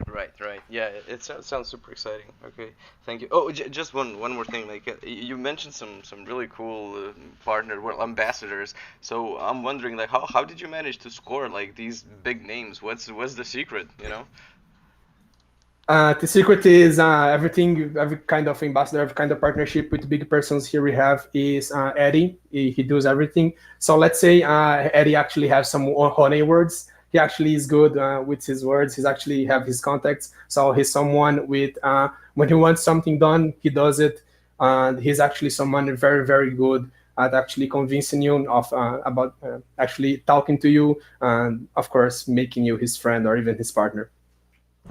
Right, right. Yeah, it sounds super exciting. Okay, thank you. Oh, just one more thing. Like you mentioned some really cool partner, well, ambassadors. So I'm wondering, like, how did you manage to score like these big names? What's the secret? You know? The secret is everything, every kind of ambassador, every kind of partnership with big persons here we have is Eddie. He does everything. So let's say Eddie actually has some honey words. He actually is good with his words. He's actually have his contacts. So he's someone with when he wants something done, he does it. And he's actually someone very, very good at actually convincing you of about actually talking to you, and of course making you his friend or even his partner.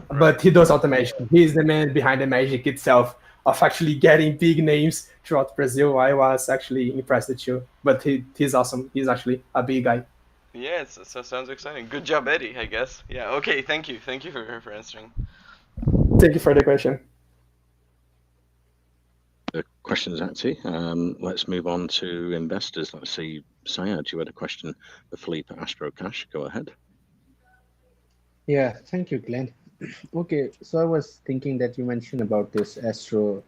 Right. But he does automation. He's the man behind the magic itself of actually getting big names throughout Brazil. I was actually impressed with you. But he's awesome. He's actually a big guy. Yeah, it sounds exciting. Good job, Eddie. I guess. Yeah. Okay. Thank you for answering. Thank you for the question. The questions, actually. Let's move on to investors. Let's see, Sayed, you had a question for Philippe at Astro Cache. Go ahead. Yeah, thank you, Glenn. Okay, so I was thinking that you mentioned about this Astro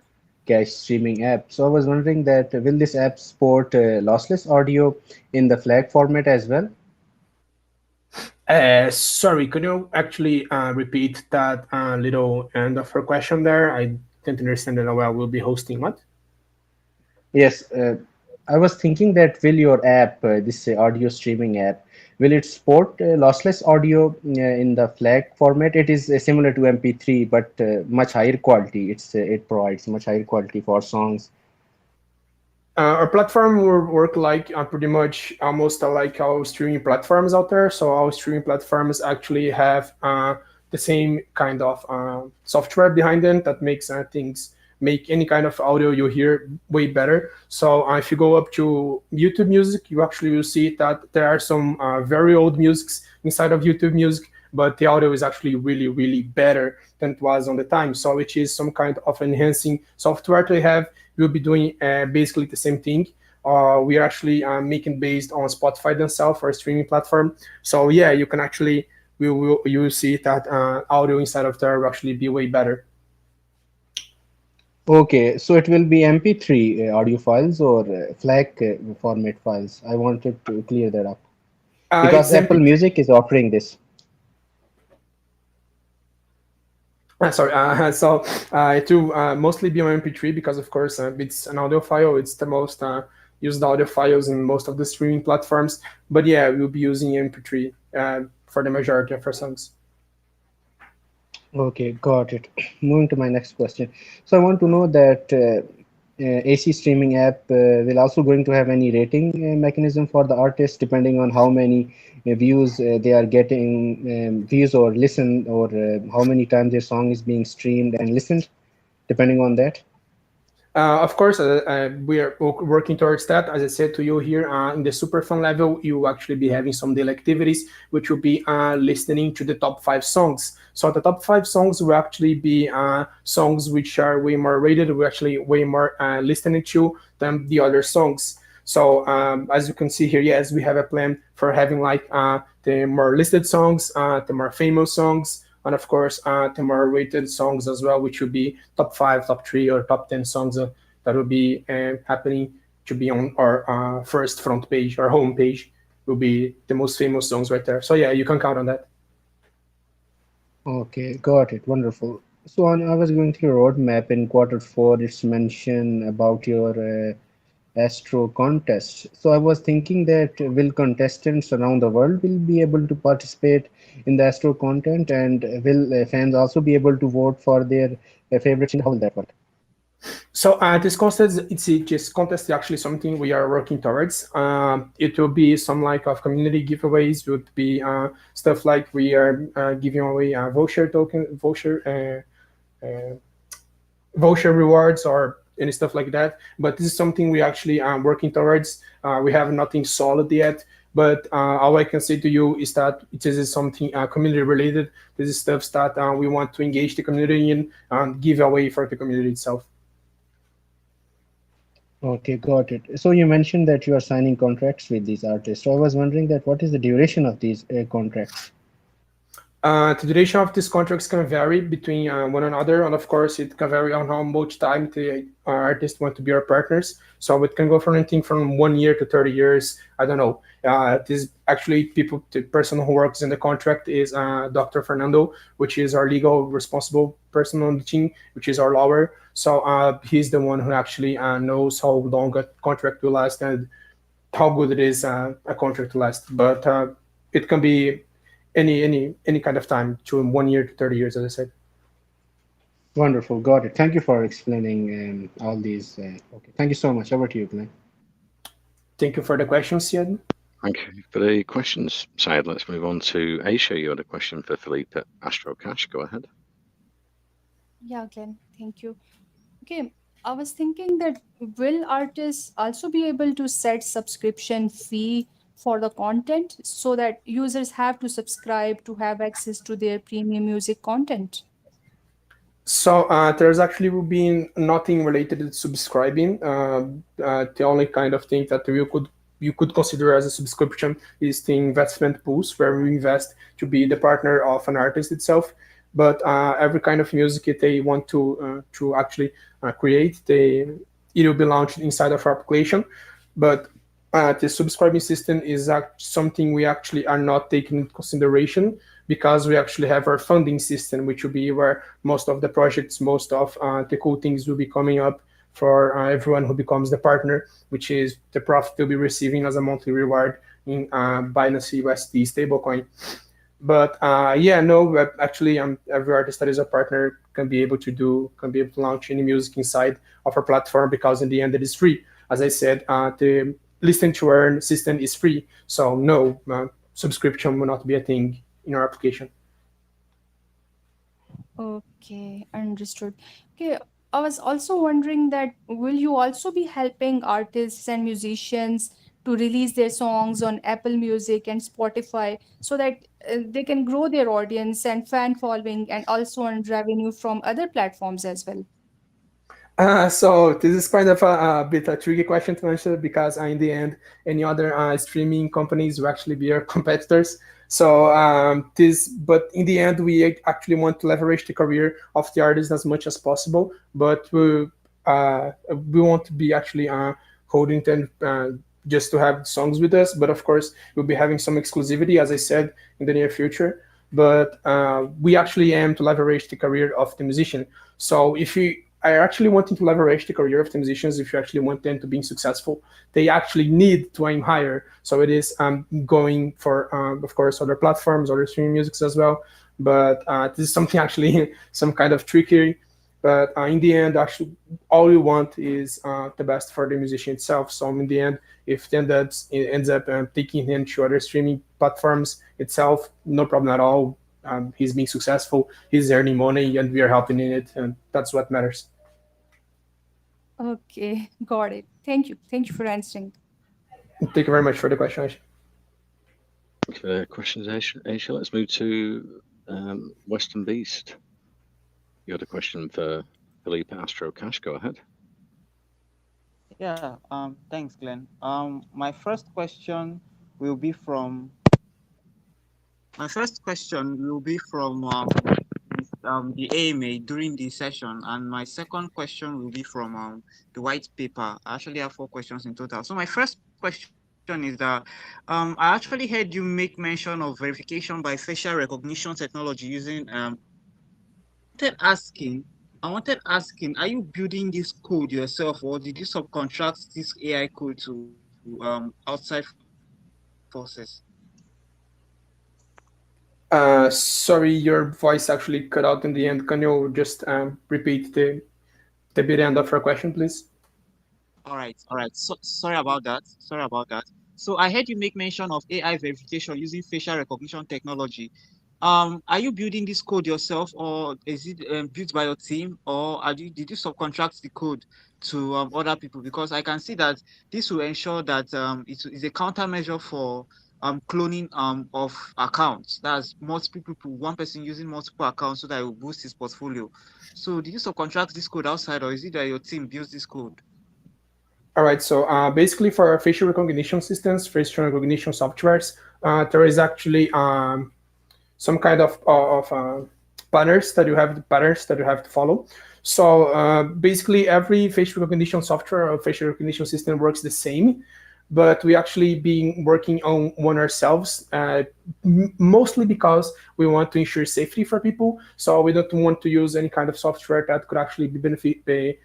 Cache streaming app. So I was wondering that will this app support lossless audio in the flag format as well? Sorry, could you actually repeat that little end of her question there? I didn't understand it well. We'll be hosting what? Yes, I was thinking that will your app, this audio streaming app, will it support lossless audio in the flag format? It is similar to MP3, but much higher quality. It provides much higher quality for songs. Our platform will work like pretty much almost like our streaming platforms out there. So our streaming platforms actually have the same kind of software behind them that makes things make any kind of audio you hear way better. So if you go up to YouTube Music, you actually will see that there are some very old musics inside of YouTube Music, but the audio is actually really, really better than it was on the time. So which is some kind of enhancing software they have. We'll be doing basically the same thing. We are actually making based on Spotify themselves for a streaming platform. So yeah, you can actually you will see that audio inside of there will actually be way better. Okay, so it will be MP3 audio files or FLAC format files. I wanted to clear that up because It's Apple MP. Music is offering this. Sorry, it will mostly be on MP3 because, of course, it's an audio file. It's the most used audio files in most of the streaming platforms. But yeah, we'll be using MP3 for the majority of our songs. Okay, got it. Moving to my next question. So I want to know that AC streaming app will also going to have any rating mechanism for the artist depending on how many views they are getting, views or listen, or how many times their song is being streamed and listened, depending on that. Of course, we are working towards that. As I said to you here, in the super fun level, you will actually be having some daily activities, which will be listening to the top 5 songs. So the top 5 songs will actually be songs which are way more rated, we actually way more listening to than the other songs. So as you can see here, yes, we have a plan for having like the more listed songs, the more famous songs, and of course the more rated songs as well, which would be top 5, top 3, or top 10 songs that will be happening to be on our first front page or home page. Will be the most famous songs right there. So yeah, you can count on that. Okay, got it. Wonderful. So I was going through your roadmap in quarter 4. It's mentioned about your Astro contest. So I was thinking that will contestants around the world will be able to participate in the Astro content, and will fans also be able to vote for their favorite singer? How will that work? So this contest is actually something we are working towards. It will be some like of community giveaways. Would be stuff like we are giving away voucher rewards or any stuff like that. But this is something we actually are working towards. We have nothing solid yet. But all I can say to you is that it is something community related. This is stuff that we want to engage the community in and give away for the community itself. Okay, got it. So you mentioned that you are signing contracts with these artists. So I was wondering that what is the duration of these contracts? The duration of these contracts can vary between one another, and of course, it can vary on how much time the artists want to be our partners. So it can go from anything from 1 year to 30 years. I don't know. This actually the person who works in the contract is Dr. Fernando, which is our legal responsible person on the team, which is our lawyer. So he's the one who actually knows how long a contract will last and how good it is a contract to last. But it can be any kind of time between 1 year to 30 years, as I said. Wonderful, got it. Thank you for explaining all these. Okay, thank you so much. Over to you, Glenn. Thank you for the question, Siad. Thank you for the questions, Syed. Let's move on to Aisha. You had a question for Philippe at Astro Cache. Go ahead. Yeah, Glenn, thank you. Okay, I was thinking that will artists also be able to set subscription fee for the content so that users have to subscribe to have access to their premium music content? So there's actually been nothing related to subscribing. The only kind of thing that you could consider as a subscription is the investment pools, where we invest to be the partner of an artist itself. But every kind of music that they want to actually create, it will be launched inside of our application. But the subscribing system is something we actually are not taking into consideration because we actually have our funding system, which will be where most of the projects, most of the cool things will be coming up for everyone who becomes the partner, which is the profit they'll be receiving as a monthly reward in Binance USD stablecoin. But actually, every artist that is a partner can be able to launch any music inside of our platform because in the end it is free. as I said, the listen to earn system is free. So no, subscription will not be a thing in our application. Okay, understood. Okay, I was also wondering that will you also be helping artists and musicians to release their songs on Apple Music and Spotify so that they can grow their audience and fan following and also earn revenue from other platforms as well? So this is kind of a bit a tricky question to answer because in the end, any other streaming companies will actually be our competitors. So but in the end, we actually want to leverage the career of the artist as much as possible. But we want to be actually holding them just to have songs with us. But of course, we'll be having some exclusivity, as I said, in the near future. But we actually aim to leverage the career of the musician. So if you are actually wanting to leverage the career of the musicians, if you actually want them to be successful, they actually need to aim higher. So it is going for, of course, other platforms, other streaming musics as well. But this is something actually some kind of trickery. But in the end, actually, all we want is the best for the musician itself. So in the end, if it ends up taking him to other streaming platforms itself, no problem at all. He's being successful, he's earning money, and we are helping in it, and that's what matters. Okay, got it. Thank you. Thank you for answering. Thank you very much for the question, Aisha. Thank you for the questions, Aisha. Let's move to Western Beast. You had a question for Philippe Astro Cache. Go ahead. Yeah, thanks, Glenn. My first question will be from the AMA during the session, and my second question will be from the white paper. I actually have 4 questions in total. So my first question is that I actually heard you make mention of verification by facial recognition technology using I wanted asking, are you building this code yourself, or did you subcontract this AI code to outside forces? Sorry, your voice actually cut out in the end. Can you just repeat the bit end of your question, please? All right. So sorry about that. So I heard you make mention of AI verification using facial recognition technology. Are you building this code yourself, or is it built by your team, or did you subcontract the code to other people? Because I can see that this will ensure that it is a countermeasure for cloning of accounts. That's multiple people, one person using multiple accounts, so that it will boost his portfolio. So did you subcontract this code outside, or is it that your team builds this code? All right, so basically for our facial recognition systems, facial recognition softwares, there is actually some kind of patterns that you have to follow. So basically every facial recognition software or facial recognition system works the same, but we actually been working on one ourselves, mostly because we want to ensure safety for people. So we don't want to use any kind of software that could actually be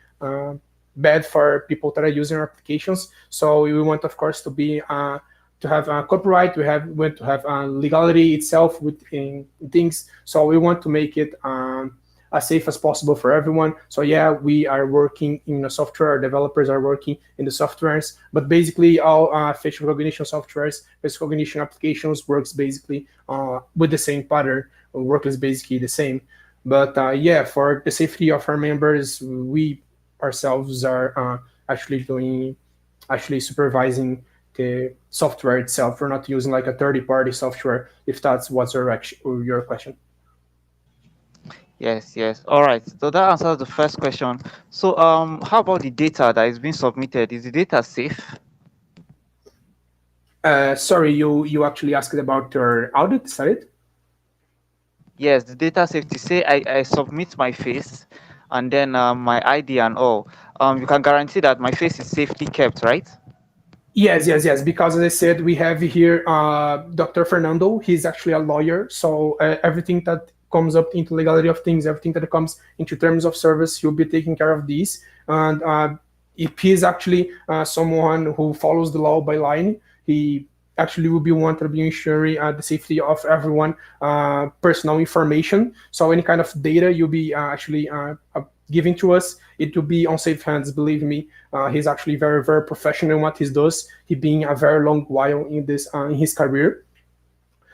bad for people that are using our applications. So we want, of course, to have copyright. We want to have legality itself within things. So we want to make it as safe as possible for everyone. So yeah, we are working in the software. Our developers are working in the softwares, but basically all facial recognition softwares, facial recognition applications works basically with the same pattern. Work is basically the same. But yeah, for the safety of our members, we ourselves are actually supervising the software itself. We're not using like a third-party software, if that's what's your question. Yes. All right. So that answers the first question. So how about the data that is being submitted? Is the data safe? Sorry, you actually asked about your audit, is that it? Yes, the data safety. Say I submit my face and then my ID and all. You can guarantee that my face is safely kept, right? Yes. Because as I said, we have here Dr. Fernando. He's actually a lawyer, so everything that comes up into legality of things, everything that comes into terms of service, he'll be taking care of these. And if he's actually someone who follows the law by line, he actually will be one to be ensuring the safety of everyone, personal information. So any kind of data you'll be actually giving to us, it will be on safe hands. Believe me, he's actually very, very professional in what he does. He being a very long while in this in his career.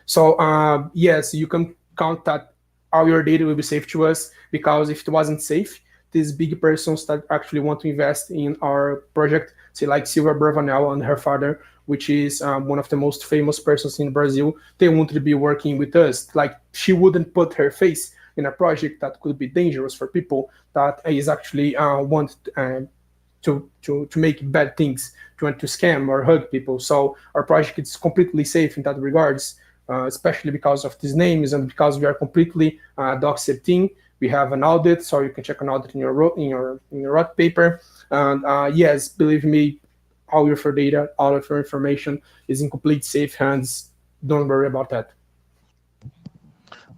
So yes, you can count that all your data will be safe to us, because if it wasn't safe, these big persons that actually want to invest in our project, say like Silvia Bravanel and her father, which is one of the most famous persons in Brazil, they wanted to be working with us. Like, she wouldn't put her face in a project that could be dangerous for people that is actually want to make bad things, to want to scam or hug people. So our project is completely safe in that regards, especially because of these names and because we are completely doc team. We have an audit, so you can check an audit in your white paper. And yes, believe me, all of your data, all of your information is in complete safe hands. Don't worry about that.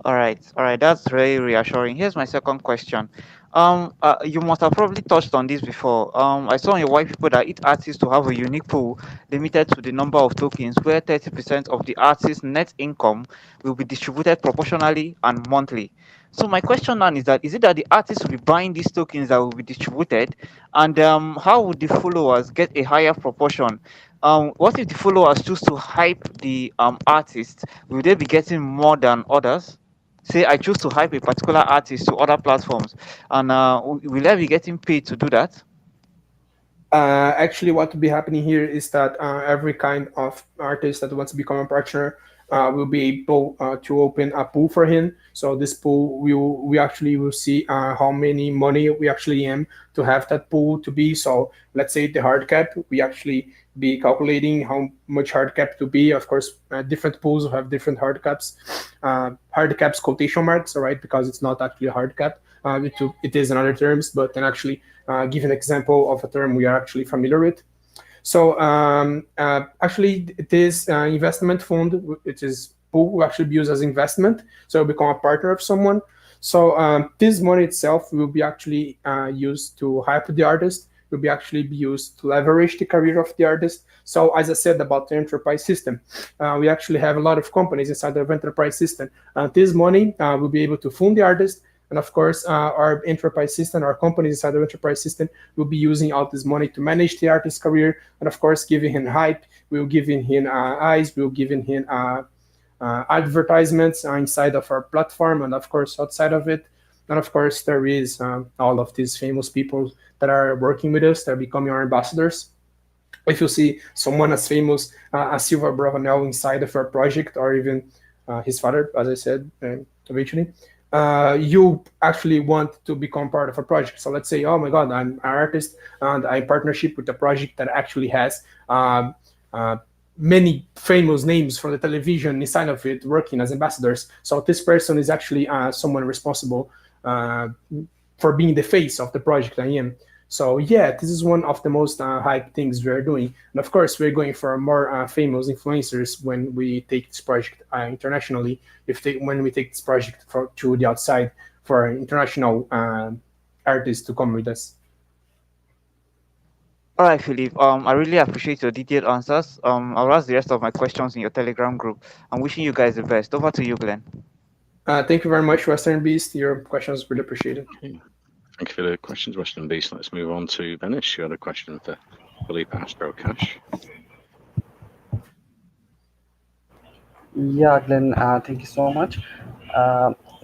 All right, that's very reassuring. Here's my second question. You must have probably touched on this before. I saw in your white paper that each artist to have a unique pool limited to the number of tokens, where 30% of the artist's net income will be distributed proportionally and monthly. So my question now is that, is it that the artists will be buying these tokens that will be distributed, and how would the followers get a higher proportion? What if the followers choose to hype the artist? Will they be getting more than others? Say I choose to hype a particular artist to other platforms, and will I be getting paid to do that? Actually, what will be happening here is that every kind of artist that wants to become a partner will be able to open a pool for him. So this pool, we actually will see how many money we actually aim to have that pool to be. So let's say the hard cap, we actually be calculating how much hard cap to be. Of course, different pools have different hard caps. Hard caps quotation marks, all right, because it's not actually a hard cap. It is in other terms, but then actually give an example of a term we are actually familiar with. So actually, this investment fund, which is pool, will actually be used as investment. So become a partner of someone. So this money itself will be actually used to hype the artist. Will be actually be used to leverage the career of the artist. So as I said about the enterprise system, we actually have a lot of companies inside the enterprise system. This money will be able to fund the artist. And of course, our enterprise system, our companies inside the enterprise system will be using all this money to manage the artist's career. And of course, giving him hype, we'll giving him eyes, we'll giving him advertisements inside of our platform, and of course, outside of it. And of course, there is all of these famous people that are working with us, that are becoming our ambassadors. If you see someone as famous as Silva Bravanel inside of our project, or even his father, as I said originally, you actually want to become part of a project. So let's say, oh my God, I'm an artist and I'm in partnership with a project that actually has many famous names from the television inside of it working as ambassadors. So this person is actually someone responsible for being the face of the project I am. So yeah, this is one of the most hype things we're doing. And of course, we're going for more famous influencers when we take this project internationally. When we take this project to the outside for international artists to come with us. All right, Philip. I really appreciate your detailed answers. I'll ask the rest of my questions in your Telegram group. I'm wishing you guys the best. Over to you, Glenn. Thank you very much, Western Beast. Your questions really appreciated. Okay. Thank you for the questions, Western Beast. Let's move on to Venice. You had a question for Philippe Astro Cache. Yeah, Glenn, thank you so much.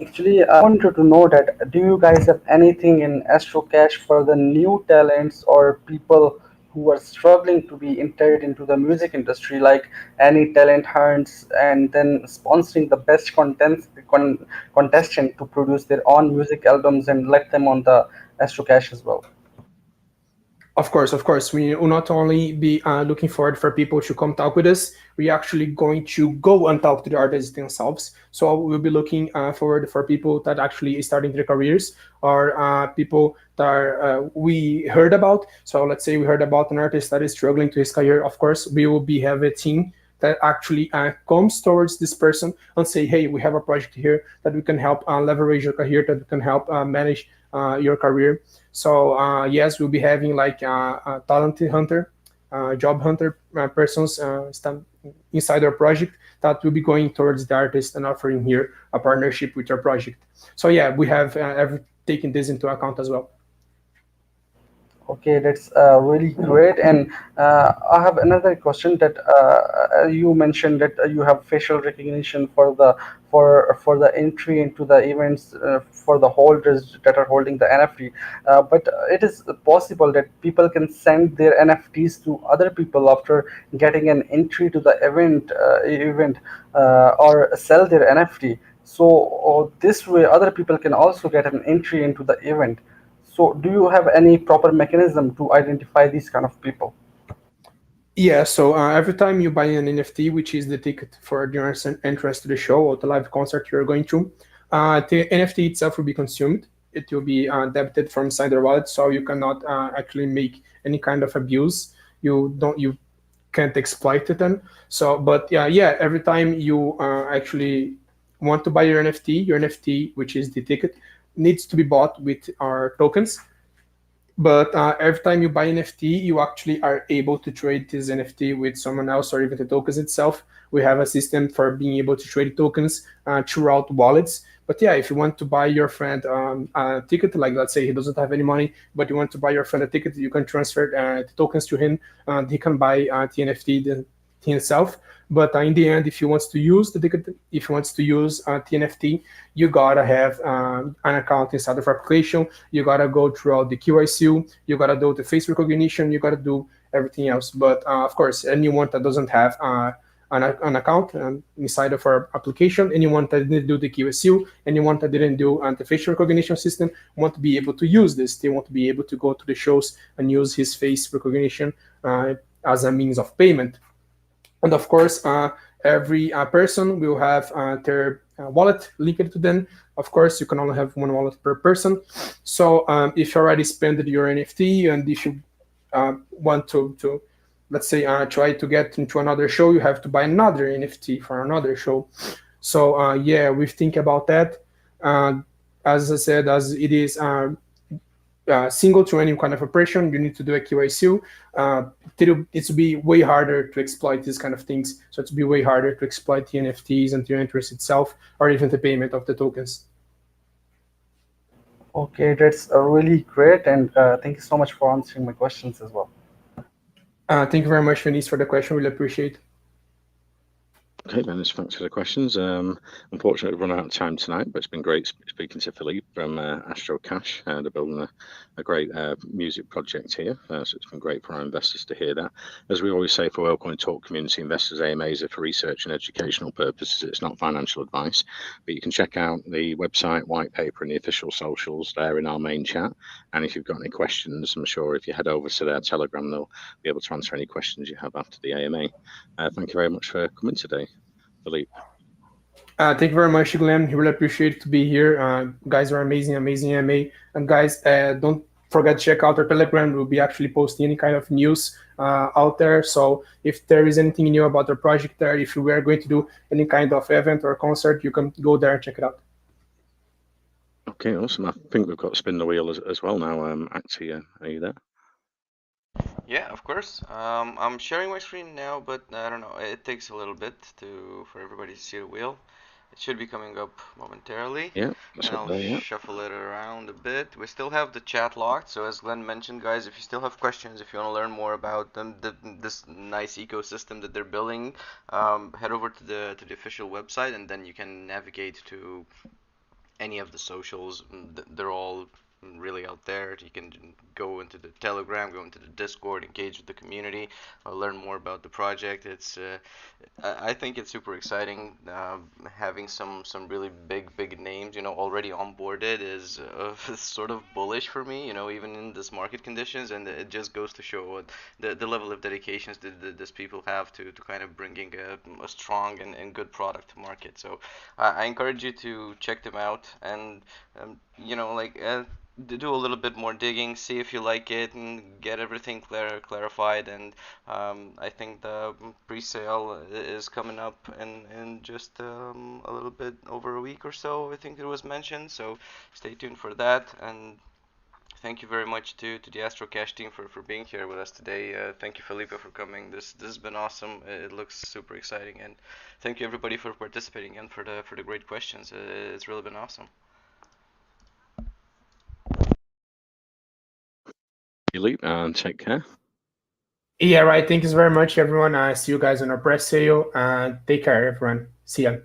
Actually, I wanted to know that do you guys have anything in Astro Cache for the new talents or people who are struggling to be entered into the music industry, like any talent hunts and then sponsoring the best contestant to produce their own music albums and let them on the Astro Cache as well? Of course. We will not only be looking forward for people to come talk with us, we're actually going to go and talk to the artists themselves. So we'll be looking forward for people that actually is starting their careers, or people that we heard about. So let's say we heard about an artist that is struggling to his career. Of course, we will have a team that actually comes towards this person and say, hey, we have a project here that we can help leverage your career, that we can help manage your career. So yes, we'll be having like a talent hunter, job hunter persons inside our project that will be going towards the artist and offering here a partnership with our project. So yeah, we have taken this into account as well. Okay, that's really great. And I have another question that you mentioned that you have facial recognition for the entry into the events for the holders that are holding the NFT. But it is possible that people can send their NFTs to other people after getting an entry to the event or sell their NFT. So this way, other people can also get an entry into the event. So, do you have any proper mechanism to identify these kind of people? Yeah, so every time you buy an NFT, which is the ticket for your entrance to the show or the live concert you're going to, the NFT itself will be consumed. It will be debited from inside the wallet, so you cannot actually make any kind of abuse. You can't exploit it then. So, but yeah, every time you actually want to buy your NFT, which is the ticket, needs to be bought with our tokens. But every time you buy NFT, you actually are able to trade this NFT with someone else or even the tokens itself. We have a system for being able to trade tokens throughout wallets. But yeah, if you want to buy your friend a ticket, like let's say he doesn't have any money, but you want to buy your friend a ticket, you can transfer the tokens to him. He can buy the NFT himself. But in the end, if he wants to use the ticket, if he wants to use TNFT, you gotta have an account inside of our application. You gotta go through the QIC. You gotta do the face recognition. You gotta do everything else. But of course, anyone that doesn't have an account inside of our application, anyone that didn't do the QSU, anyone that didn't do the facial recognition system want to be able to use this. They want to be able to go to the shows and use his face recognition as a means of payment. And of course, every person will have their wallet linked to them. Of course, you can only have one wallet per person. So if you already spent your NFT and if you want to let's say, try to get into another show, you have to buy another NFT for another show. So yeah, we think about that. As I said, as it is single to any kind of operation, you need to do a QIC. It will be way harder to exploit these kind of things. So it's be way harder to exploit the NFTs and the interest itself, or even the payment of the tokens. Okay, that's really great, and thank you so much for answering my questions as well. Thank you very much, Venice, for the question. Really appreciate. Okay, Dennis, thanks for the questions. Unfortunately, we've run out of time tonight, but it's been great speaking to Philippe from Astro Cache. They're building a great music project here, so it's been great for our investors to hear that. As we always say for Wellcoin Talk community investors, AMAs are for research and educational purposes. It's not financial advice, but you can check out the website, white paper, and the official socials there in our main chat. And if you've got any questions, I'm sure if you head over to their Telegram, they'll be able to answer any questions you have after the AMA. Thank you very much for coming today, Philippe. Thank you very much, Glenn. Really appreciate it to be here. Guys are amazing, amazing AMA. And guys, don't forget to check out our Telegram. We'll be actually posting any kind of news out there. So if there is anything new about our project there, if we are going to do any kind of event or concert, you can go there and check it out. Okay, awesome. I think we've got Spin the Wheel as well now. Actually, are you there? Yeah, of course. I'm sharing my screen now, but I don't know. It takes a little bit for everybody to see the wheel. It should be coming up momentarily. Yeah, that's And up I'll there, yeah. shuffle it around a bit. We still have the chat locked, so as Glenn mentioned, guys, if you still have questions, if you want to learn more about them, this nice ecosystem that they're building, head over to the official website, and then you can navigate to any of the socials. They're all really out there. You can go into the Telegram, go into the Discord, engage with the community, learn more about the project. It's I think it's super exciting. Having some really big names, already onboarded is sort of bullish for me. Even in this market conditions, and it just goes to show what the level of dedications that these people have to kind of bringing a strong and good product to market. So I encourage you to check them out and do a little bit more digging, see if you like it, and get everything clarified. And I think the pre-sale is coming up in just a little bit over a week or so, I think it was mentioned. So stay tuned for that. And thank you very much to the Astro Cache team for being here with us today. Thank you, Felipe, for coming. This has been awesome. It looks super exciting, and thank you everybody for participating and for the great questions. It's really been awesome. Luke, and take care. Yeah, right. Thank you very much, everyone. See you guys on our press sale. Take care, everyone. See ya.